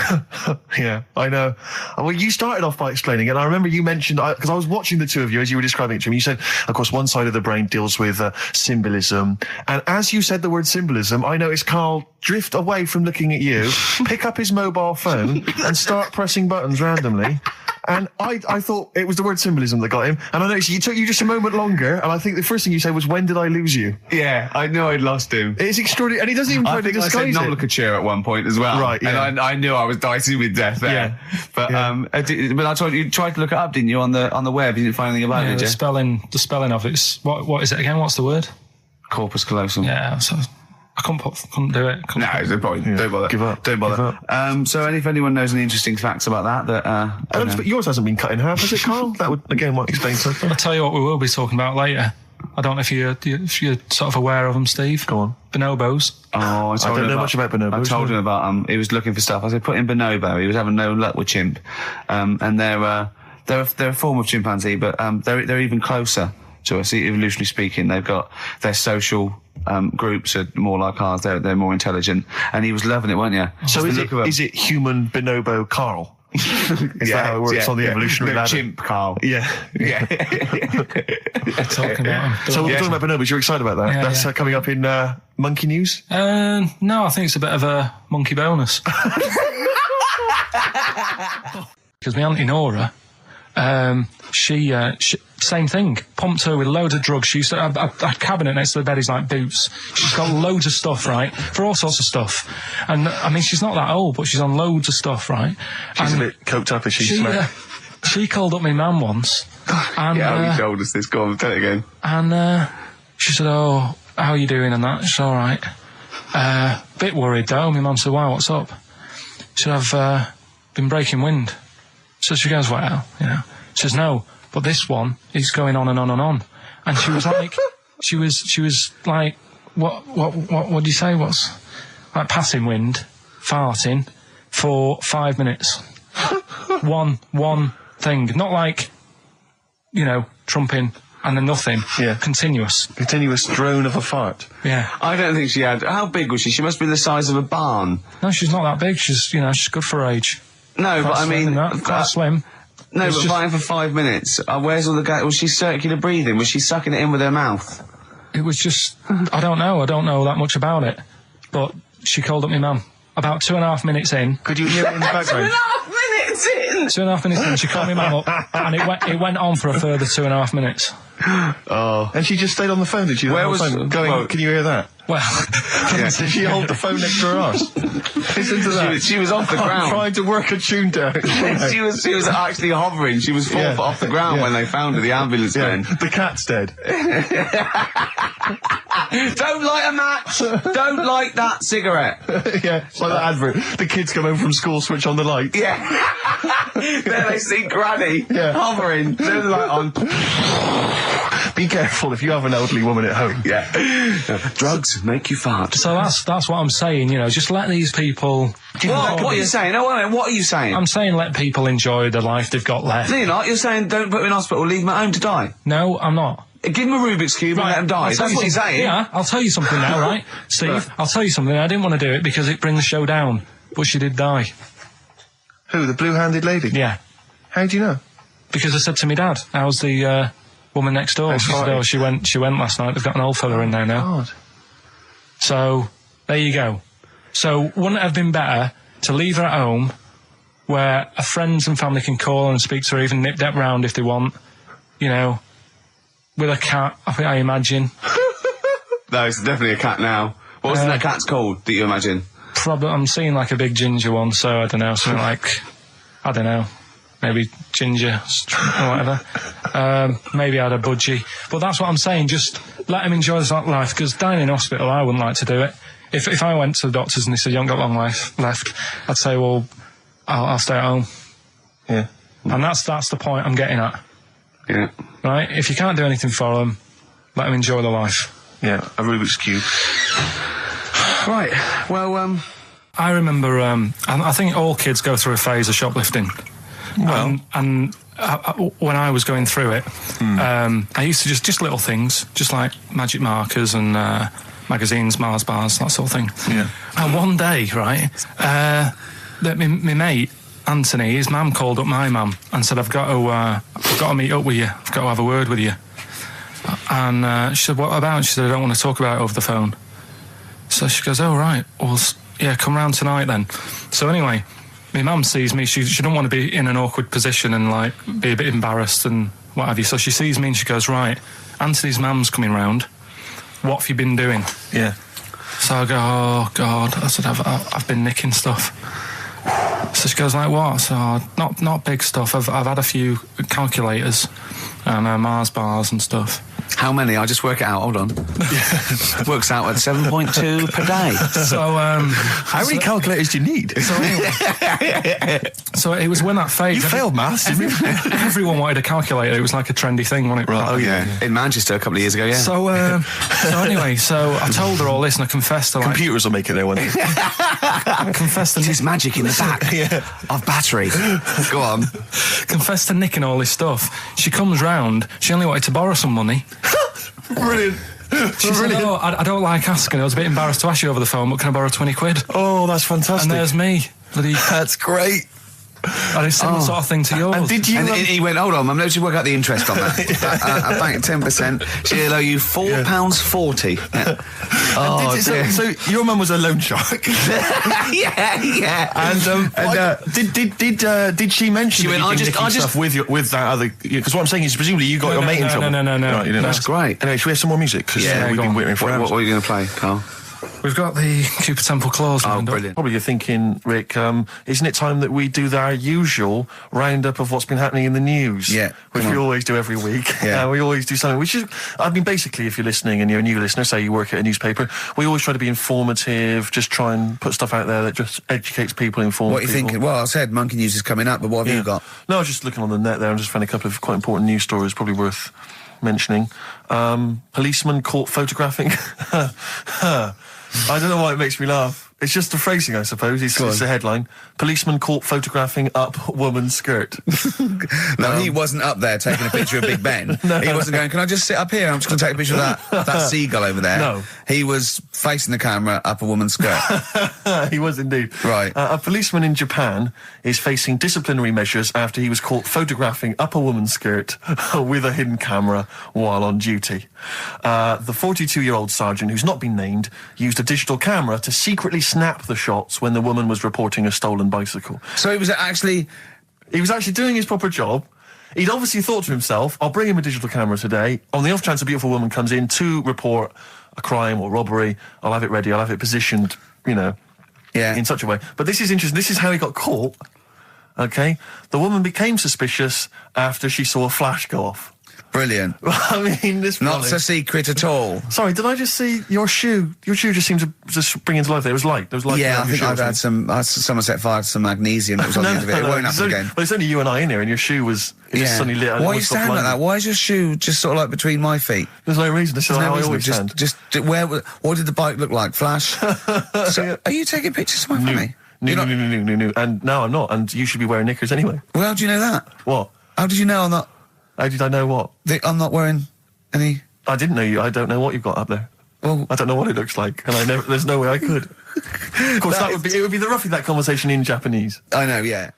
Yeah, I know. Well, you started off by explaining it. I remember you mentioned, because I was watching the two of you as you were describing it to me. You said, of course, one side of the brain deals with symbolism. And as you said the word symbolism, I noticed Karl drift away from looking at you, pick up his mobile phone and start pressing buttons randomly. And I thought it was the word symbolism that got him. And I noticed it took you just a moment longer. And I think the first thing you said was, when did I lose you? Yeah, I knew I'd lost him. It's extraordinary. And he doesn't even try to disguise it. I said Nomenclature at one point as well. Right, yeah. And I knew I was dicey with death there. Yeah. But I told you tried to look it up, didn't you, on the web? You didn't find anything about it, did you? The spelling of it's, what is it again? What's the word? Corpus callosum. Yeah, so I couldn't do it. No, there's no point. Yeah. Don't bother. Give up. Don't bother. So if anyone knows any interesting facts about that, yours hasn't been cut in half, has it, Karl? That would, again, might explain something. I'll tell you what we will be talking about later. I don't know if you're sort of aware of them, Steve. Go on. Bonobos. Oh, I don't know much about bonobos. I told him about he was looking for stuff. I said, put in bonobo. He was having no luck with chimp. And they're a form of chimpanzee, but they're even closer to us, evolutionarily speaking. They've got their social groups are more like ours. They're more intelligent. And he was loving it, weren't you? So is it human bonobo Karl? Is that how it works on the evolutionary ladder? Chimp Karl. Yeah. Talking about him. So we're talking about bonobos. You're excited about that? Yeah, That's coming up in Monkey News? No, I think it's a bit of a monkey bonus. Because my auntie Nora, she same thing, pumped her with loads of drugs. She used to have a cabinet next to the bed is like boots. She's got loads of stuff, right, for all sorts of stuff. And I mean, she's not that old, but she's on loads of stuff, right? She's a bit coked up, is she? She called up my mum once. And, yeah, you told us this. Go on, tell it again. And she said, "Oh, how are you doing?" And that. She's all right. Bit worried though. My mum said, "Wow, what's up?" She said, "I've been breaking wind." So she goes, "Well, you know." She says, "No, but this one is going on and on and on." And she was like, she was like, what do you say? What's like passing wind, farting for 5 minutes. one thing, not like, trumping and then nothing. Yeah. Continuous drone of a fart. Yeah. I don't think she had. How big was she? She must be the size of a barn. No, she's not that big. She's she's good for her age. No, but I mean, quite slim. No, but fighting for 5 minutes. Where's all the gas? Was she circular breathing? Was she sucking it in with her mouth? It was just, I don't know that much about it. But she called up my mum. About 2.5 minutes in. Could you hear it in the background? 2.5 minutes in! 2.5 minutes in, she called my mum up, and it went on for a further 2.5 minutes. Oh. And she just stayed on the phone, did she? Where was phone going? Can you hear that? Well, did she hold the phone next to her arse? Listen to that. She was off the ground. Trying to work a tune down. she was actually hovering. She was 4 foot off the ground when they found her. The ambulance men. The cat's dead. Don't light a match. Don't light that cigarette. Yeah, it's like that advert. The kids come home from school, switch on the light. Yeah. Then they see Granny hovering. Turn the light on. Be careful if you have an elderly woman at home. Yeah. Drugs make you fart. So that's what I'm saying, just let these people... What are you saying? No, wait a minute, what are you saying? I'm saying let people enjoy the life they've got left. No, you're not. You're saying don't put them in hospital, leave them at home to die. No, I'm not. Give them a Rubik's Cube and let them die. That's what you're saying. Yeah, I'll tell you something now, right? Steve, I'll tell you something. I didn't want to do it because it brings the show down. But she did die. Who, the blue-handed lady? Yeah. How do you know? Because I said to my dad, how's the woman next door? She said, oh, she went last night. They've got an old fella in there now. God. So, there you go. So, wouldn't it have been better to leave her at home where her friends and family can call and speak to her, even nip-dap round if they want, with a cat, I imagine. No, it's definitely a cat now. What was that cat's called, that you imagine? Probably, I'm seeing like a big ginger one, so I don't know, something like, I don't know, maybe ginger or whatever. Maybe I had a budgie. But that's what I'm saying, just let him enjoy this life, because dying in hospital, I wouldn't like to do it. If I went to the doctors and they said, you haven't got long life left, I'd say, well, I'll stay at home. Yeah. And that's the point I'm getting at. Yeah. Right? If you can't do anything for them, let them enjoy the life. Yeah, a Rubik's Cube. Right, well, I remember, I think all kids go through a phase of shoplifting. Well, and when I was going through it, I used to just little things, just like magic markers and magazines, Mars bars, that sort of thing. Yeah. And one day, right, that my mate Anthony, his mum called up my mum and said, I've got to meet up with you. I've got to have a word with you. And she said, what about? She said, I don't want to talk about it over the phone. So she goes, oh, right. Well, yeah, come round tonight then. So anyway, my mum sees me. She don't want to be in an awkward position and, like, be a bit embarrassed and what have you. So she sees me and she goes, right, Anthony's mum's coming round. What have you been doing? Yeah. So I go, oh, God. I said, I've been nicking stuff. So she goes, like, what? So, not big stuff. I've had a few calculators and Mars bars and stuff. How many? I'll just work it out. Hold on. Works out at 7.2 per day. So, how many calculators do you need? So, anyway, so it was when that phase. You failed maths, didn't you? Everyone wanted a calculator. It was like a trendy thing, wasn't it? Right. Oh, yeah. In Manchester a couple of years ago, yeah. So anyway, so I told her all this and I confessed to, like... Computers will make it there one day. I confessed to... There's magic in the back of battery. Go on. Confessed to nicking all this stuff. She comes round. She only wanted to borrow some money. Brilliant. She said, oh, I don't like asking. I was a bit embarrassed to ask you over the phone, but can I borrow 20 quid? Oh, that's fantastic. And there's me. That's great. And it's similar sort of thing to yours. And did you... And he went, hold on, I'm going to work out the interest on that. I bank 10%. She'll owe you £4.40. Yeah. Oh, dear. So your mum was a loan shark. yeah. And did she mention? She went, I just stuff with that other? Because what I'm saying is, presumably you got your mate in trouble. No. Right, you didn't. That's great. Anyway, should we have some more music? Because we've been waiting for hours. What are you going to play, Carl? We've got the Cooper Temple Clause. Oh, brilliant. Probably you're thinking, Rick, isn't it time that we do our usual roundup of what's been happening in the news? Yeah. Which we always do every week. Yeah. We always do something, which is, I mean, basically, if you're listening and you're a new listener, say you work at a newspaper, we always try to be informative, just try and put stuff out there that just educates people, informs people. What are you thinking? Well, I said Monkey News is coming up, but what have you got? No, I was just looking on the net there and just found a couple of quite important news stories, probably worth mentioning. Policeman caught photographing... I don't know why it makes me laugh. It's just the phrasing, I suppose. It's the headline. Policeman caught photographing up woman's skirt. No, he wasn't up there taking a picture of Big Ben. He wasn't going, can I just sit up here? I'm just going to take a picture of that seagull over there. No. He was facing the camera up a woman's skirt. He was indeed. Right. A policeman in Japan is facing disciplinary measures after he was caught photographing up a woman's skirt with a hidden camera while on duty. The 42-year-old sergeant, who's not been named, used a digital camera to secretly snap the shots when the woman was reporting a stolen bicycle. So he was actually doing his proper job. He'd obviously thought to himself, I'll bring him a digital camera today. On the off chance a beautiful woman comes in to report a crime or robbery, I'll have it ready, I'll have it positioned, in such a way. But this is interesting. This is how he got caught. Okay? The woman became suspicious after she saw a flash go off. brilliant. I mean, this not a secret at all. Sorry, did I just see your shoe? Your shoe just seemed to just spring into life there. It was light. There was light. Yeah, I think I've had someone set fire to some magnesium that was on the end of it. It won't happen again. But it's only you and I in here, and your shoe was just suddenly lit. Why are you standing like that? Why is your shoe just sort of like between my feet? There's no reason. This is how I always stand. What did the bike look like? Flash? So, are you taking pictures of my family? No. And no, I'm not. And you should be wearing knickers anyway. Well, how do you know that? What? How did you know I'm not? How did I know what? I'm not wearing any... I didn't know you. I don't know what you've got up there. Well, I don't know what it looks like, and there's no way I could. Of course, it would be roughly that conversation in Japanese. I know, yeah.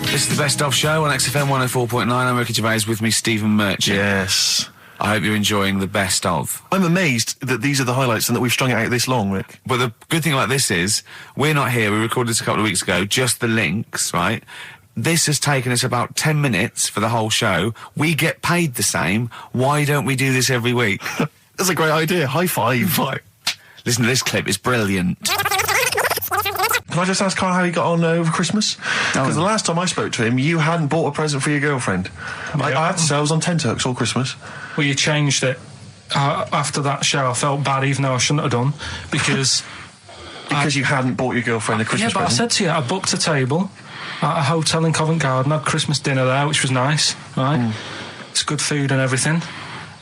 This is the Best Of Show on XFM 104.9. I'm Ricky Gervais, with me Stephen Merchant. Yes. I hope you're enjoying the Best Of. I'm amazed that these are the highlights and that we've strung it out this long, Rick. But the good thing about this is, we're not here. We recorded this a couple of weeks ago, just the links, right? This has taken us about 10 minutes for the whole show. We get paid the same. Why don't we do this every week? That's a great idea. High five. Listen to this clip. It's brilliant. Can I just ask Karl how he got on over Christmas? Because the last time I spoke to him, you hadn't bought a present for your girlfriend. I had to say I was on tenterhooks all Christmas. Well, you changed it. After that show, I felt bad, even though I shouldn't have done, because... Because you hadn't bought your girlfriend a Christmas present? Yeah, but I said to you, I booked a table at a hotel in Covent Garden, had Christmas dinner there, which was nice, right? It's good food and everything.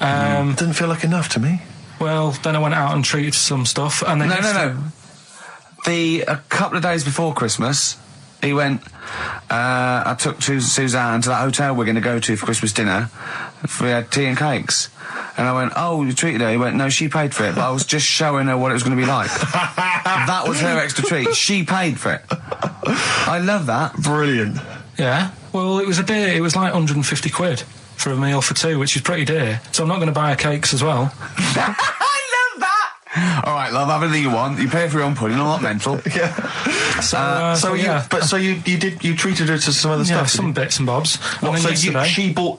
Didn't feel like enough to me. Well, then I went out and treated some stuff, and then... No. A couple of days before Christmas, He went, I took Suzanne to that hotel we're going to go to for Christmas dinner. We had tea and cakes. And I went, oh, you treated her? He went, no, she paid for it, but I was just showing her what it was going to be like. That was her extra treat. She paid for it. I love that. Brilliant. Yeah. Well, it was a dear. It was like 150 quid for a meal for two, which is pretty dear. So I'm not going to buy her cakes as well. I love that. All right, love, have anything you want. You pay for your own pudding. I'm not mental. Yeah. So you treated her to some other stuff. Yeah, some bits and bobs. What, and then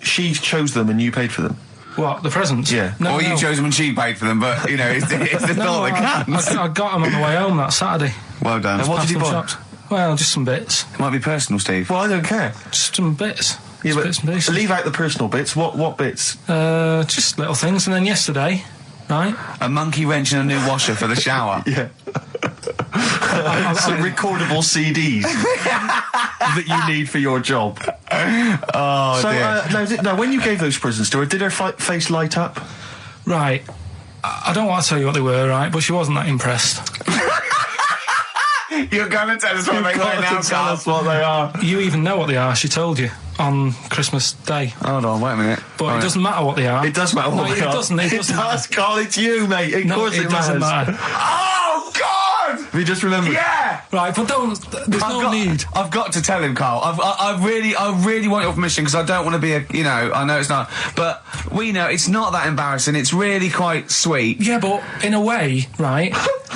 she chose them and you paid for them. What, the presents? Yeah. No, you chose them and she paid for them, but, you know, it's the thought that counts. I got them on the way home that Saturday. Well done. And what did you buy? Shops. Well, just some bits. It might be personal, Steve. Well, I don't care. Just some bits. Yeah, but bits and pieces. leave out the personal bits. What bits? Just little things. And then yesterday, right? A monkey wrench and a new washer for the shower. Yeah. Some recordable CDs that you need for your job. Oh, dear. Now, when you gave those presents to her, did her face light up? Right. I don't want to tell you what they were, right? But she wasn't that impressed. You're going to tell us what they were now, tell us what they are. You even know what they are. She told you on Christmas Day. Hold on, wait a minute. But it doesn't matter what they are. It does matter what they are. It doesn't. It does, Carl. It's you, mate. Of course it doesn't matters. matter. Oh, God! Have you just remembered? Yeah! Right, but there's no need. I've got to tell him, Carl. I really want your permission because I don't want to be I know it's not, but we know it's not that embarrassing. It's really quite sweet. Yeah, but in a way, right,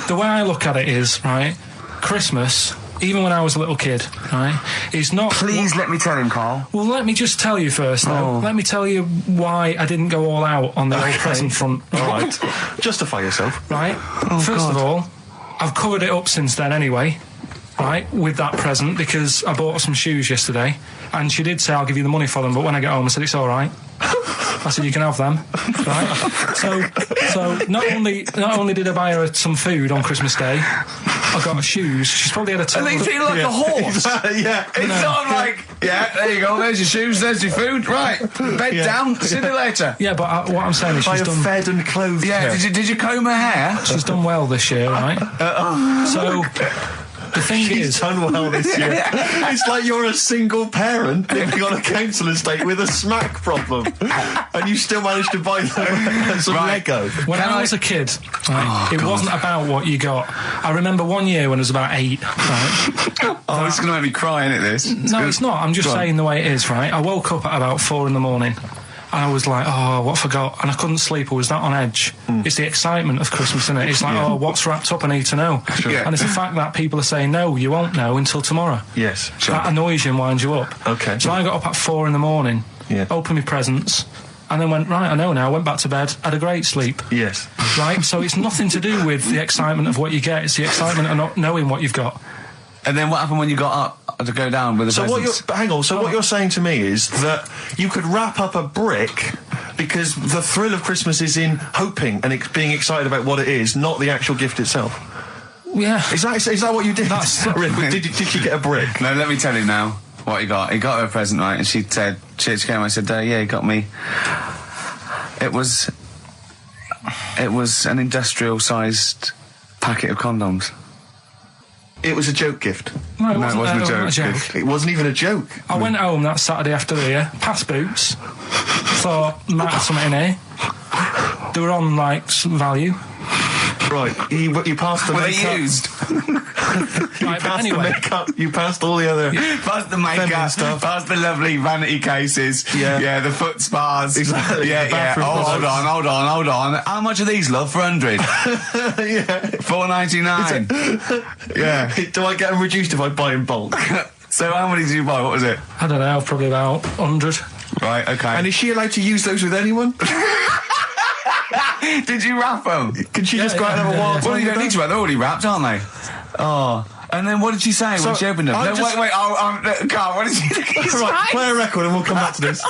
the way I look at it is, right, Christmas, even when I was a little kid, right, is not... Please let me tell him, Carl. Well, let me just tell you first, though. Oh. Let me tell you why I didn't go all out on the old present front. All right. Justify yourself. Right? First of all, I've covered it up since then anyway, right, with that present, because I bought her some shoes yesterday, and she did say, I'll give you the money for them, but when I get home, I said, it's all right. I said, you can have them, right? So not only did I buy her some food on Christmas Day, I got her shoes. She's probably had a total... And they feel like a horse. Yeah. It's sort of like, yeah, there you go, there's your shoes, there's your food, right, bed down, see you later. Yeah, but what I'm saying is she's done... fed and clothed. Yeah, did you comb her hair? She's done well this year, right? So... The thing She's done well this year. It's like you're a single parent living on a council estate with a smack problem, and you still managed to buy them some Lego. When I was a kid, right, it wasn't about what you got. I remember one year when I was about 8. Right, this is going to make me cry, isn't it? This? No, it's not. I'm just saying the way it is. Right, I woke up at about 4 in the morning. And I was like, oh, what I forgot? And I couldn't sleep. I was that on edge. It's the excitement of Christmas, isn't it? It's like, oh, what's wrapped up? I need to know. Yeah. And it's the fact that people are saying, no, you won't know until tomorrow. Yes. That annoys you and winds you up. Okay. So I got up at 4 in the morning, opened my presents, and then went, right, I know now, went back to bed, had a great sleep. Yes. Right? So it's nothing to do with the excitement of what you get. It's the excitement of not knowing what you've got. And then what happened when you got up to go down with the presents? What you're saying to me is that you could wrap up a brick because the thrill of Christmas is in hoping and being excited about what it is, not the actual gift itself. Yeah. Is that what you did? Did she get a brick? No, let me tell you now what he got. He got her a present, right? And she said, she came. I said, yeah, he got me. It was an industrial-sized packet of condoms. It was a joke gift. No, it wasn't a joke. It wasn't even a joke. I went home that Saturday after the year, past Boots, thought, might have something in here. They were on, like, some value. Right, you passed the makeup. Were they used? Right, but anyway. The makeup, you passed all the other... Past the makeup, stuff. past the lovely vanity cases. Yeah, the foot spas. Exactly. Yeah. Hold on. How much are these, love? For 100? Yeah. $4.99. Yeah. Do I get them reduced if I buy in bulk? So how many did you buy? What was it? I don't know, probably about 100. Right, okay. And is she allowed to use those with anyone? Did you wrap them? Can she just go out and have a wild time? Well, you don't need to wrap. They're already wrapped, aren't they? Oh. And then what did she say when she opened them? No, wait. Carl, what did she say? Right, play a record and we'll come back to this.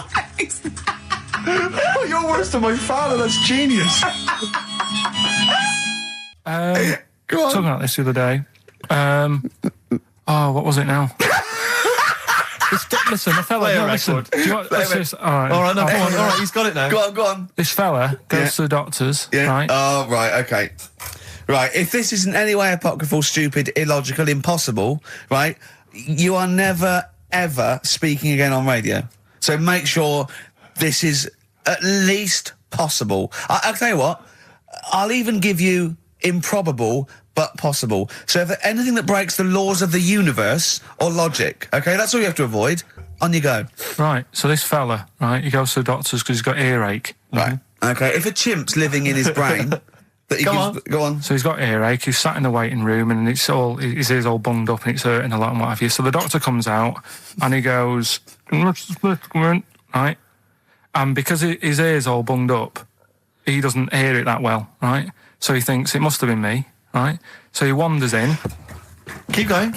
Oh, you're worse than my father. That's genius. Go on. Talking about this the other day. What was it now? Listen, a fella. No, listen. Do you want, all right, he's got it now. Go on. This fella goes to the doctors, right? Oh, right, okay. Right, if this isn't any way apocryphal, stupid, illogical, impossible, right, you are never, ever speaking again on radio. So make sure this is at least possible. I'll tell you what, I'll even give you improbable but possible. So if anything that breaks the laws of the universe or logic, okay, that's all you have to avoid. On you go. Right, so this fella, right, he goes to the doctor's because he's got earache. Right. Okay, if a chimp's living in his brain... Go on. So he's got earache, he's sat in the waiting room and his ear's all bunged up and it's hurting a lot and what have you. So the doctor comes out and he goes, right? And because his ear's all bunged up, he doesn't hear it that well, right? So he thinks it must have been me, right? So he wanders in. Keep going.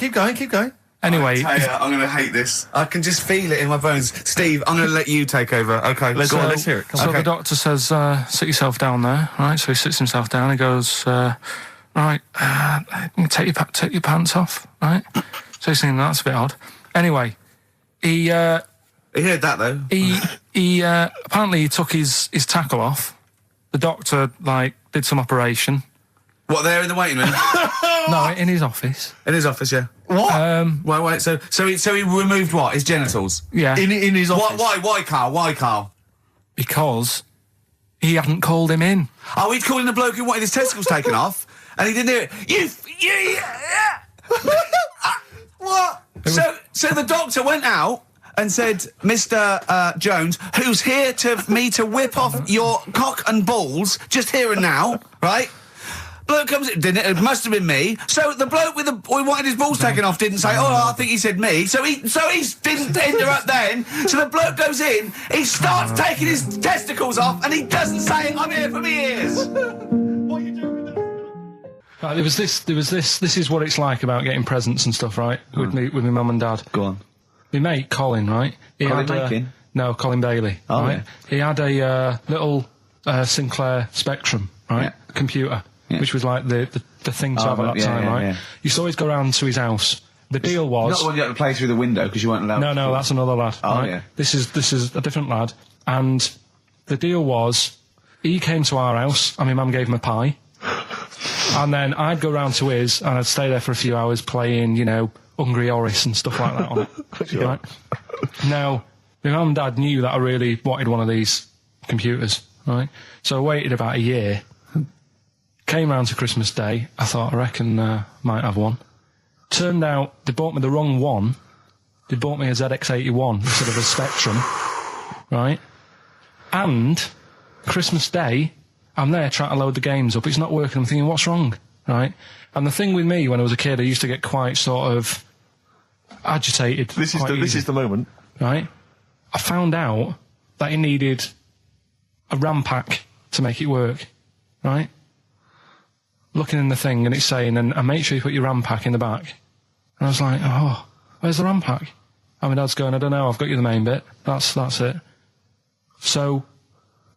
Anyway, I'm going to hate this. I can just feel it in my bones. Steve, I'm going to let you take over. Okay, let's hear it. So the doctor says, sit yourself down there, right? So he sits himself down. He goes, right, take your pants off, right? So he's thinking that's a bit odd. Anyway, he heard that though. He apparently he took his tackle off. The doctor did some operation. What, there in the waiting room? No, in his office. In his office, yeah. What? Wait. So he removed what? His genitals? Yeah. In his office. Why, Carl? Because he hadn't called him in. Oh, he'd called in the bloke who wanted his testicles taken off, and he didn't do it. What? So the doctor went out and said, Mr. Jones, who's here to whip off your cock and balls just here and now, right? Bloke comes in, didn't it? It must have been me. So the bloke who wanted his balls taken off didn't say, oh, I think he said me. So he didn't interrupt then. So the bloke goes in, he starts taking his testicles off, and he doesn't say, I'm here for me ears. What are you doing with that? Right, there was this. This is what it's like about getting presents and stuff, right? With my mum and dad. Go on. My mate Colin, right? Colin Bailey. Oh, right? yeah. He had a little Sinclair Spectrum, right? Computer. Yeah. Which was like the thing to have at that time, right? Yeah. You used to always go round to his house. The deal was... Not the one you had to play through the window because you weren't allowed to. No, that's another lad. Oh, right? yeah. This is a different lad. And the deal was, he came to our house and my mum gave him a pie. And then I'd go round to his and I'd stay there for a few hours playing, Hungry Horace and stuff like that on it. Sure. Right? Now, my mum and dad knew that I really wanted one of these computers, right? So I waited about a year... Came round to Christmas Day, I thought, I reckon might have one. Turned out, they bought me the wrong one. They bought me a ZX81 instead of a Spectrum, right? And, Christmas Day, I'm there trying to load the games up, it's not working, I'm thinking, what's wrong, right? And the thing with me, when I was a kid, I used to get quite sort of agitated. This is the moment. Right? I found out that it needed a RAM pack to make it work, right? Looking in the thing and it's saying, and make sure you put your RAM pack in the back. And I was like, oh, where's the RAM pack? And my dad's going, I don't know, I've got you the main bit. That's it. So,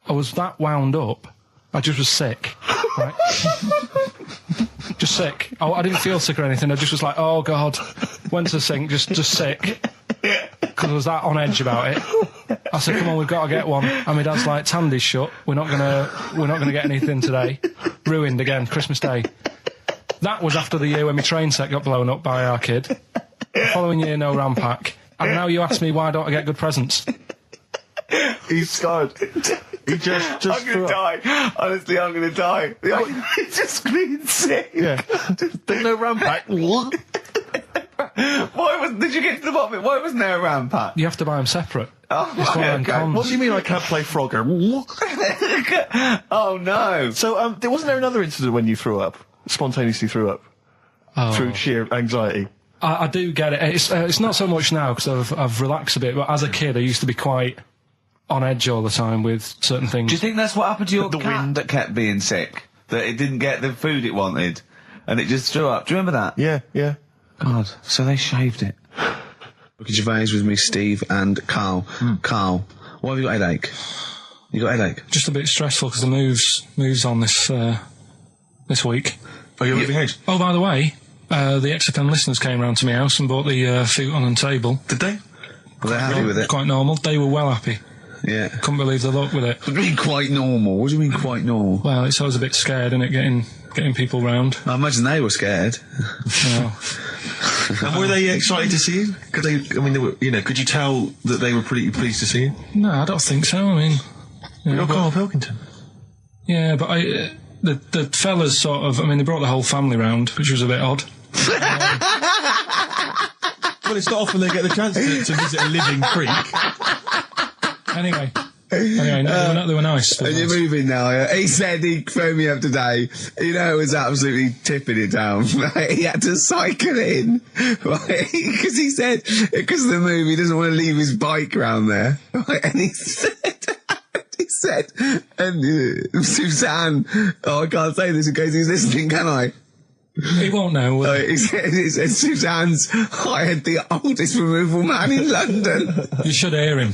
I was that wound up, I just was sick, right? Just sick. I didn't feel sick or anything, I just was like, oh God. Went to the sink, just sick. Because I was that on edge about it. I said, come on, we've got to get one. And my dad's like, Tandy's shut, we're not gonna get anything today. Ruined again, Christmas Day. That was after the year when my train set got blown up by our kid. The following year, no RAM pack. And now you ask me, why don't I get good presents? He's scarred. He just I'm gonna die. Honestly, I'm gonna die. He's just being sick. Yeah. There's no RAM pack. What? Did you get to the bottom of it? Why wasn't there a RAM pack? You have to buy them separate. Oh, okay. What do you mean I can't play Frogger? Oh no. So, wasn't there another incident when you threw up? Spontaneously threw up? Through sheer anxiety? I do get it. It's not so much now because I've relaxed a bit, but as a kid I used to be quite on edge all the time with certain things. Do you think that's what happened to your cat that kept being sick? That it didn't get the food it wanted and it just threw up? Do you remember that? Yeah. God, so they shaved it. Ricky Gervais with me, Steve and Karl. Karl, why have you got a headache? You got a headache? Just a bit stressful because the moves on this week. Are you moving house? Oh, by the way, the XFM listeners came round to my house and bought the futon and table. Did they? Were they happy with it? Quite normal. They were well happy. Yeah. Couldn't believe the luck with it. What do you mean quite normal? What do you mean quite normal? Well, it's always a bit scared, isn't it, getting people round. I imagine they were scared. No. And were they excited to see you? Could they? I mean, they were, could you tell that they were pretty pleased to see you? No, I don't think so. I mean, you're Karl Pilkington. Yeah, but the fellas sort of. I mean, they brought the whole family round, which was a bit odd. Well, it's not often they get the chance to visit a living creek. Anyway, no, they were nice. And you're moving now, yeah? He said he phoned me up today. It was absolutely tipping it down. Right? He had to cycle in, right? Because he said, because of the move, he doesn't want to leave his bike round there. Right? And he said, and Suzanne, I can't say this in case he's listening, can I? He won't know. He said Suzanne's hired the oldest removal man in London. You should hear him.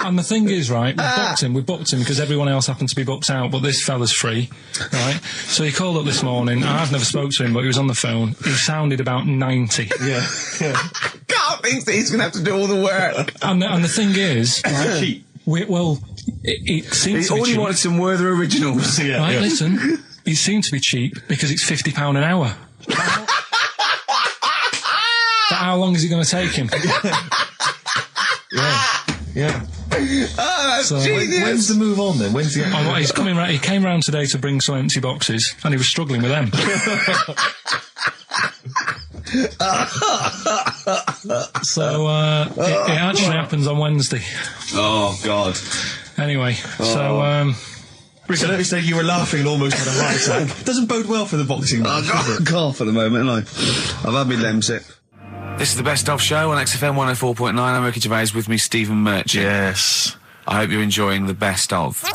And the thing is, right, we booked him because everyone else happened to be booked out, but this fella's free, right? So he called up this morning, I've never spoke to him, but he was on the phone. He sounded about 90. Yeah. Carl thinks that he's going to have to do all the work. And the thing is, right, it seems to be cheap. He wanted some Werther originals. Right, listen, it seemed to be cheap because it's £50 an hour. But how long is it going to take him? Yeah. Oh, that's genius. When's the move on then? When's the? He's coming round. He came round today to bring some empty boxes, and he was struggling with them. So it actually happens on Wednesday. Oh God. Anyway, so Rick, let me say you were laughing and almost had a heart attack. Doesn't bode well for the boxing match, does it? Cough for the moment, haven't I? I've had me lemsip. This is the Best Of Show on XFM 104.9. I'm Ricky Gervais, with me Stephen Merchant. Yes. I hope you're enjoying the Best Of. Do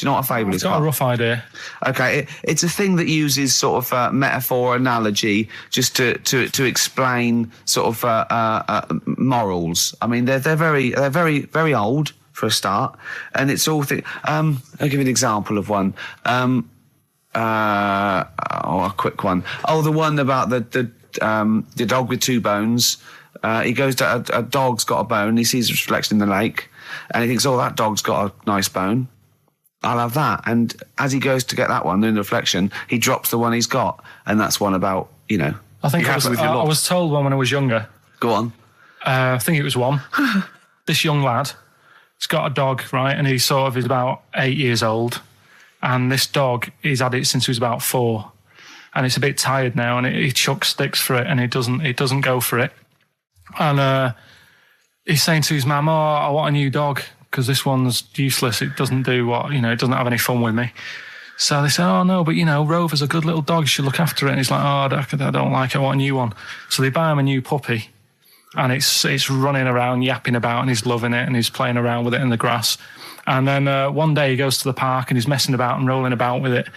you know what a fable is? I've got a rough idea. Okay, it's a thing that uses sort of metaphor, analogy, just to explain sort of morals. I mean, they're very, very old for a start, and it's all I'll give you an example of one. A quick one. Oh, the one about the dog with two bones. He goes to a dog's got a bone. He sees a reflection in the lake, and he thinks, "Oh, that dog's got a nice bone. I'll have that." And as he goes to get that one in the reflection, he drops the one he's got, and that's one about I think I was told one when I was younger. Go on. I think it was one. This young lad, he's got a dog, right, and he is about 8 years old, and this dog, he's had it since he was about 4. And it's a bit tired now, and he chucks sticks for it, and it doesn't go for it. And he's saying to his mum, "Oh, I want a new dog because this one's useless. It doesn't do it doesn't have any fun with me." So they say, "Oh no, but Rover's a good little dog. You should look after it." And he's like, "Oh, I don't like it. I want a new one." So they buy him a new puppy, and it's running around, yapping about, and he's loving it, and he's playing around with it in the grass. And then one day he goes to the park and he's messing about and rolling about with it,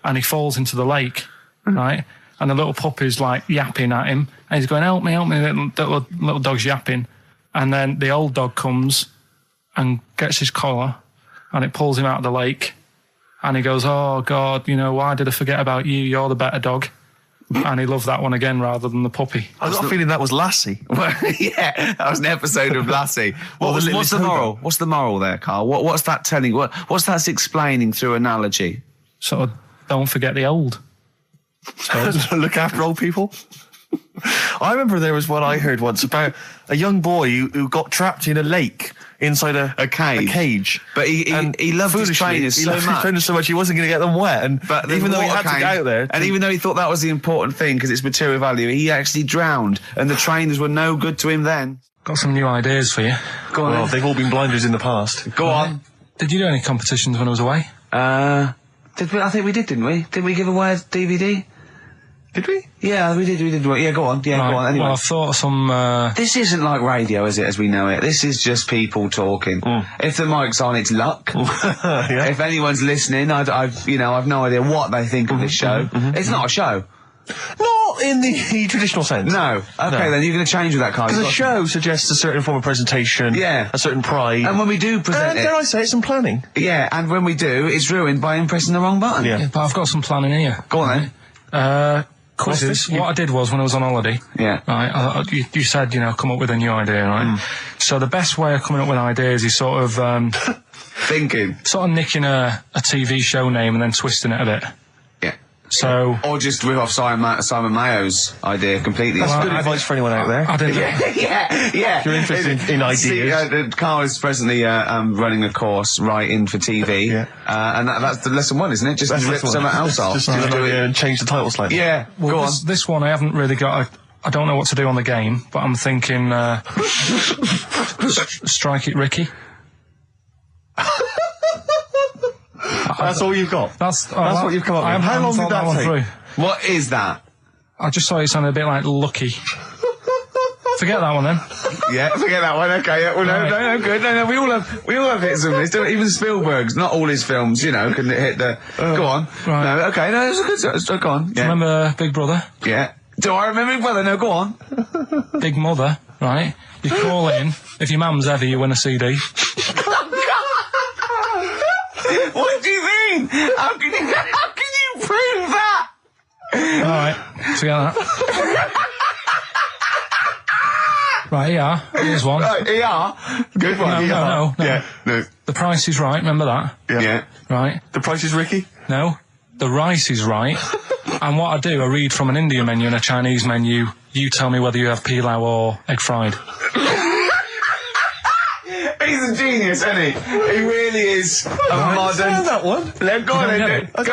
and he falls into the lake. Right, and the little puppy's like yapping at him, and he's going, help me, the little dog's yapping. And then the old dog comes and gets his collar, and it pulls him out of the lake, and he goes, "Oh God, why did I forget about you? You're the better dog." And he loved that one again rather than the puppy. I got a feeling that was Lassie. Well, yeah, that was an episode of Lassie. What's the moral? What's the moral there, Carl? What's that telling? What's that explaining through analogy? Sort of, don't forget the old. Look after old people. I remember there was one I heard once about a young boy who got trapped in a lake inside a cage. But he loved his trainers so much he wasn't going to get them wet. But even though he had to get out there, and even though he thought that was the important thing because it's material value, he actually drowned, and the trainers were no good to him then. Got some new ideas for you. Go on. Well, they've all been blinders in the past. Go on. Did you do any competitions when I was away? Did we? I think we did, didn't we? Did we give away a DVD? Did we? Yeah, we did. Yeah, go on. Yeah, right. Go on. Anyway. Well, I thought some... This isn't like radio, is it, as we know it? This is just people talking. If the mic's on, it's luck. Yeah. If anyone's listening, I've no idea what they think of this show. It's not a show. Not in the traditional sense. No. Okay, then you're going to change with that, Carl. Because a show suggests a certain form of presentation. Yeah. A certain pride. And when we do present dare I say it, some planning. Yeah, and when we do, it's ruined by him pressing the wrong button. Yeah, but I've got some planning here. Go on then. Quizzes. What I did was, when I was on holiday, right, you said, come up with a new idea, right? So the best way of coming up with ideas is sort of... thinking. Sort of nicking a TV show name and then twisting it a bit. Yeah. So, or just rip off Simon Mayo's idea completely. That's good advice for anyone out there. I didn't. Yeah. If you're interested in ideas. Carl is presently running a course writing for TV, and that's the lesson 1, isn't it? Just rip something else off. Just do it and change the title slightly. Yeah. Well, go on. This one I haven't really got. I don't know what to do on the game, but I'm thinking strike it, Ricky. That's all you've got. That's what you've come up with. How long did that take? Through. What is that? I just thought it sounded a bit like Lucky. Forget that one then. Yeah, forget that one. Okay, yeah, well, no, good. No, we all have hits of this. Even Spielberg's, not all his films, can hit the. Go on. Right. No, okay, no, it's a good. Go on. Yeah. Remember Big Brother? Yeah. Do I remember Big Brother? No, go on. Big Mother, right? You call in. If your mum's heavy, you win a CD. What do you mean? How can you prove that? All right, forget that. Right, ER. Here's one. Right, ER. Good one. No. Yeah. No. The Price is Right. Remember that? Yeah. Right. The Price is Ricky? No. The Rice is Right. And what I do, I read from an Indian menu and a Chinese menu. You tell me whether you have pilau or egg fried. He's a genius, isn't he? He really is a modern. That one. Let's go on then. Let's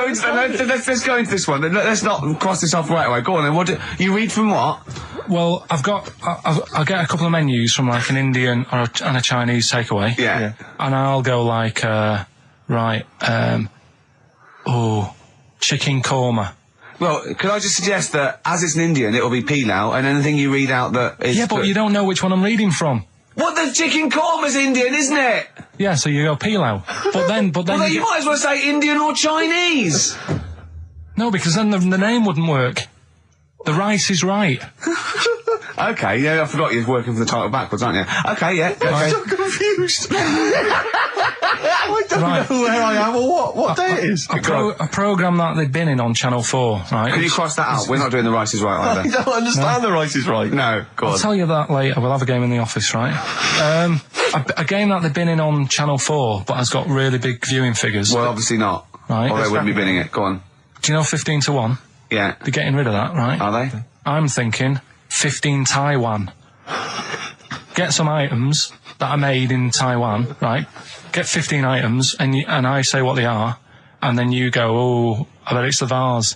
go into this one. Let's not cross this off right away. Go on then. What you read from what? Well, I get a couple of menus from like an Indian and a Chinese takeaway. Yeah. And I'll go like, chicken korma. Well, could I just suggest that as it's an Indian, it'll be pilau, and anything you read out that is... Yeah, but you don't know which one I'm reading from. What, the chicken korma's Indian, isn't it? Yeah, so you go pilau. But then well, you might as well say Indian or Chinese. No, because then the name wouldn't work. The Rice is Right. Okay, yeah, I forgot you're working for the title backwards, aren't you? Okay, yeah. Okay. I'm so confused. I don't know where I am or what day it is. A programme that they've been in on Channel 4, right? Can you cross that out? We're not doing The Rice is Right either. I don't understand The Rice is Right. No, go on. I'll tell you that later. We'll have a game in the office, right? A game that they've been in on Channel 4, but has got really big viewing figures. Well, obviously not. Right. Or they wouldn't be binning it. Go on. Do you know 15 to 1? Yeah. They're getting rid of that, right? Are they? I'm thinking 15 Taiwan. Get some items that are made in Taiwan, right? Get 15 items, and I say what they are, and then you go, oh, I bet it's the vase.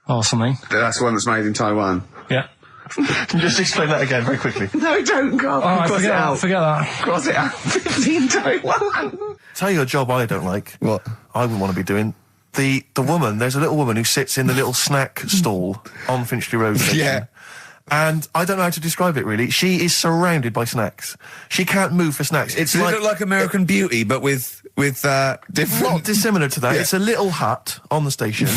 Or something. That's the one that's made in Taiwan. Yeah. Can you just explain that again very quickly? No, don't, Carl. Alright, Cross it out. Forget that. Cross it out. 15 Taiwan. Tell you a job I don't like. What? I wouldn't want to be doing. The woman, there's a little woman who sits in the little snack stall on Finchley Road. Yeah. And I don't know how to describe it really. She is surrounded by snacks. She can't move for snacks. It's Does like, it look like American Beauty, but with different... not dissimilar to that. Yeah. It's a little hut on the station.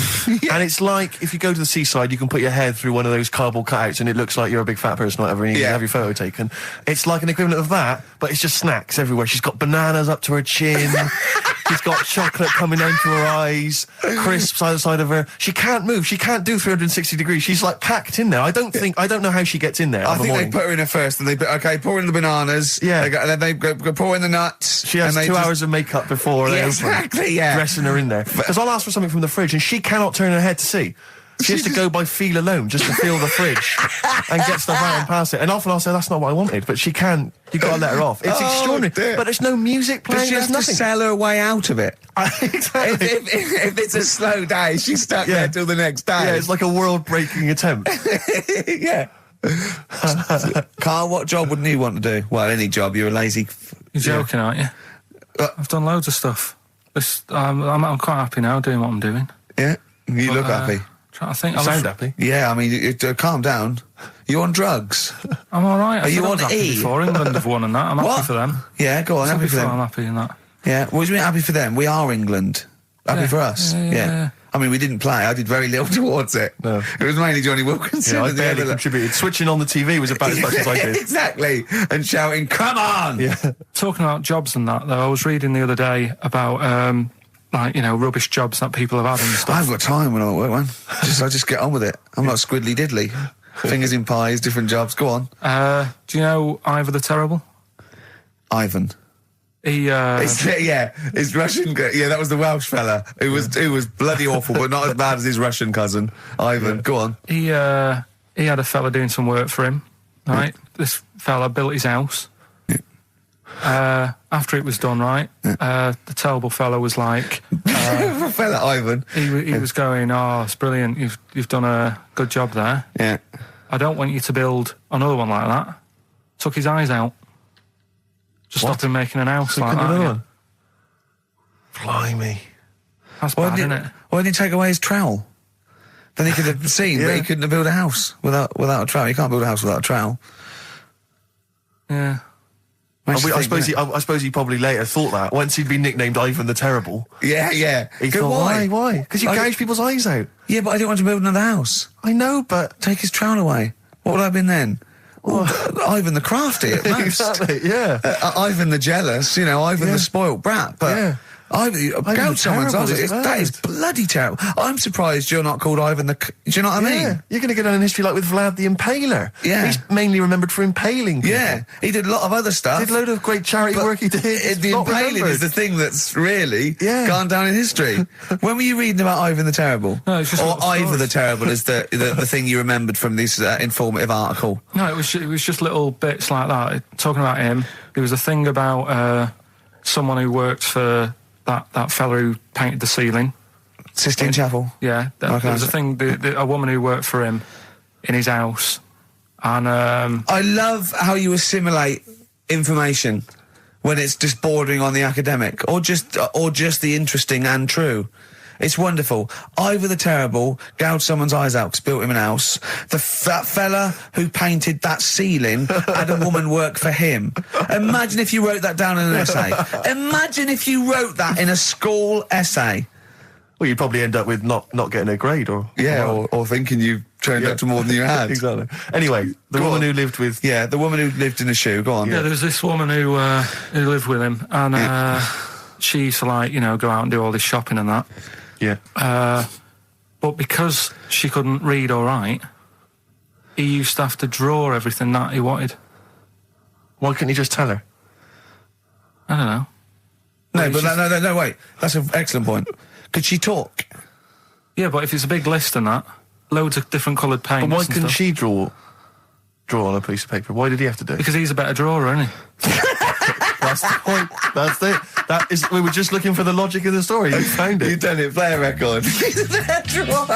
And it's like, if you go to the seaside, you can put your head through one of those cardboard cutouts and it looks like you're a big fat person or whatever, and you can have your photo taken. It's like an equivalent of that, but it's just snacks everywhere. She's got bananas up to her chin. She's got chocolate coming down to her eyes, crisps either side of her. She can't move. She can't do 360 degrees. She's like packed in there. I don't know how she gets in there. I think they put her in there first, and pour in the bananas. Yeah. And then they go pour in the nuts. She has 2 hours of makeup before they open. Exactly, yeah. Dressing her in there. Because I'll ask for something from the fridge, and she cannot turn her head to see. She has to go by feel alone, just to feel the fridge and get stuff out and pass it. And often I'll say, that's not what I wanted, but she can't. You've got to let her off. It's extraordinary. Dear. But there's no music playing. Does she have to sell her way out of it? Exactly. If it's a slow day, she's stuck there till the next day. Yeah, it's like a world-breaking attempt. Yeah. Carl, what job wouldn't you want to do? Well, any job. You're a lazy... You're joking, aren't you? I've done loads of stuff. I'm quite happy now doing what I'm doing. Yeah? You look happy. Trying to think. You sound happy. Yeah, I mean, calm down. You on drugs? I'm all right. Are you on happy E? before England have won and that. I'm happy for them. Yeah, go on, happy for them. I'm happy in that. Yeah, what do you mean happy for them? We are England. Happy for us. Yeah. I mean, we didn't play. I did very little towards it. No. It was mainly Johnny Wilkinson. Yeah, I barely contributed. Switching on the TV was about as much as I did. Exactly. And shouting, come on! Yeah. Talking about jobs and that, though, I was reading the other day about, rubbish jobs that people have had and stuff. I haven't got time when I'm at work, man. I just get on with it. I'm not squiddly diddly. Fingers in pies, different jobs. Go on. Do you know Ivor the Terrible? Ivan. His Russian. Yeah, that was the Welsh fella. Who was bloody awful, but not as bad as his Russian cousin, Ivan. Go on. He had a fella doing some work for him, right? This fella built his house. After it was done, right, the terrible fella was like... fella Ivan. He was going, oh, it's brilliant, you've done a good job there. Yeah. I don't want you to build another one like that. Took his eyes out. Just stopped him making an house like that. Yeah. Blimey. That's bad, isn't it? Why didn't he take away his trowel? Then he could have seen, but he couldn't have built a house without a trowel. You can't build a house without a trowel. Yeah. I suppose he probably later thought that once he'd been nicknamed Ivan the Terrible. Yeah. He thought, why? Because you gouge people's eyes out. Yeah, but I didn't want to build another house. I know, but take his trowel away. What would I have been then? Ivan the Crafty at most. Exactly. Yeah. Ivan the Jealous. Ivan the spoilt brat. But gouge someone's eyes. That is bloody terrible. I'm surprised you're not called Ivan the... Do you know what I mean? You're going to go down in history like with Vlad the Impaler. Yeah. He's mainly remembered for impaling people. Yeah. He did a lot of other stuff. Did a load of great charity work he did. The impaling is the thing that's really gone down in history. When were you reading about Ivan the Terrible? No, it's just or Ivan the Terrible is the thing you remembered from this informative article? No, it was just little bits like that. Talking about him, there was a thing about someone who worked for that fella who painted the ceiling. Sistine Chapel? Yeah. There was a thing, a woman who worked for him in his house. And I love how you assimilate information when it's just bordering on the academic or just the interesting and true. It's wonderful. Ivan the Terrible gouged someone's eyes out because built him an house. That fella who painted that ceiling had a woman work for him. Imagine if you wrote that down in an essay. Imagine if you wrote that in a school essay. Well, you'd probably end up with not getting a grade or thinking you turned up to more than you had. Exactly. Anyway, the woman who lived with... Yeah, the woman who lived in a shoe. Go on. Yeah, there was this woman who lived with him and she used to go out and do all this shopping and that. Yeah. But because she couldn't read or write, he used to have to draw everything that he wanted. Why couldn't he just tell her? I don't know. No, wait. That's an excellent point. Could she talk? Yeah, but if it's a big list and that, loads of different coloured paints. But why couldn't she draw on a piece of paper? Why did he have to do it? Because he's a better drawer, isn't he? That's the point. That's it. We were just looking for the logic of the story. You found it. You've done it. Play a record. He's a better drawer.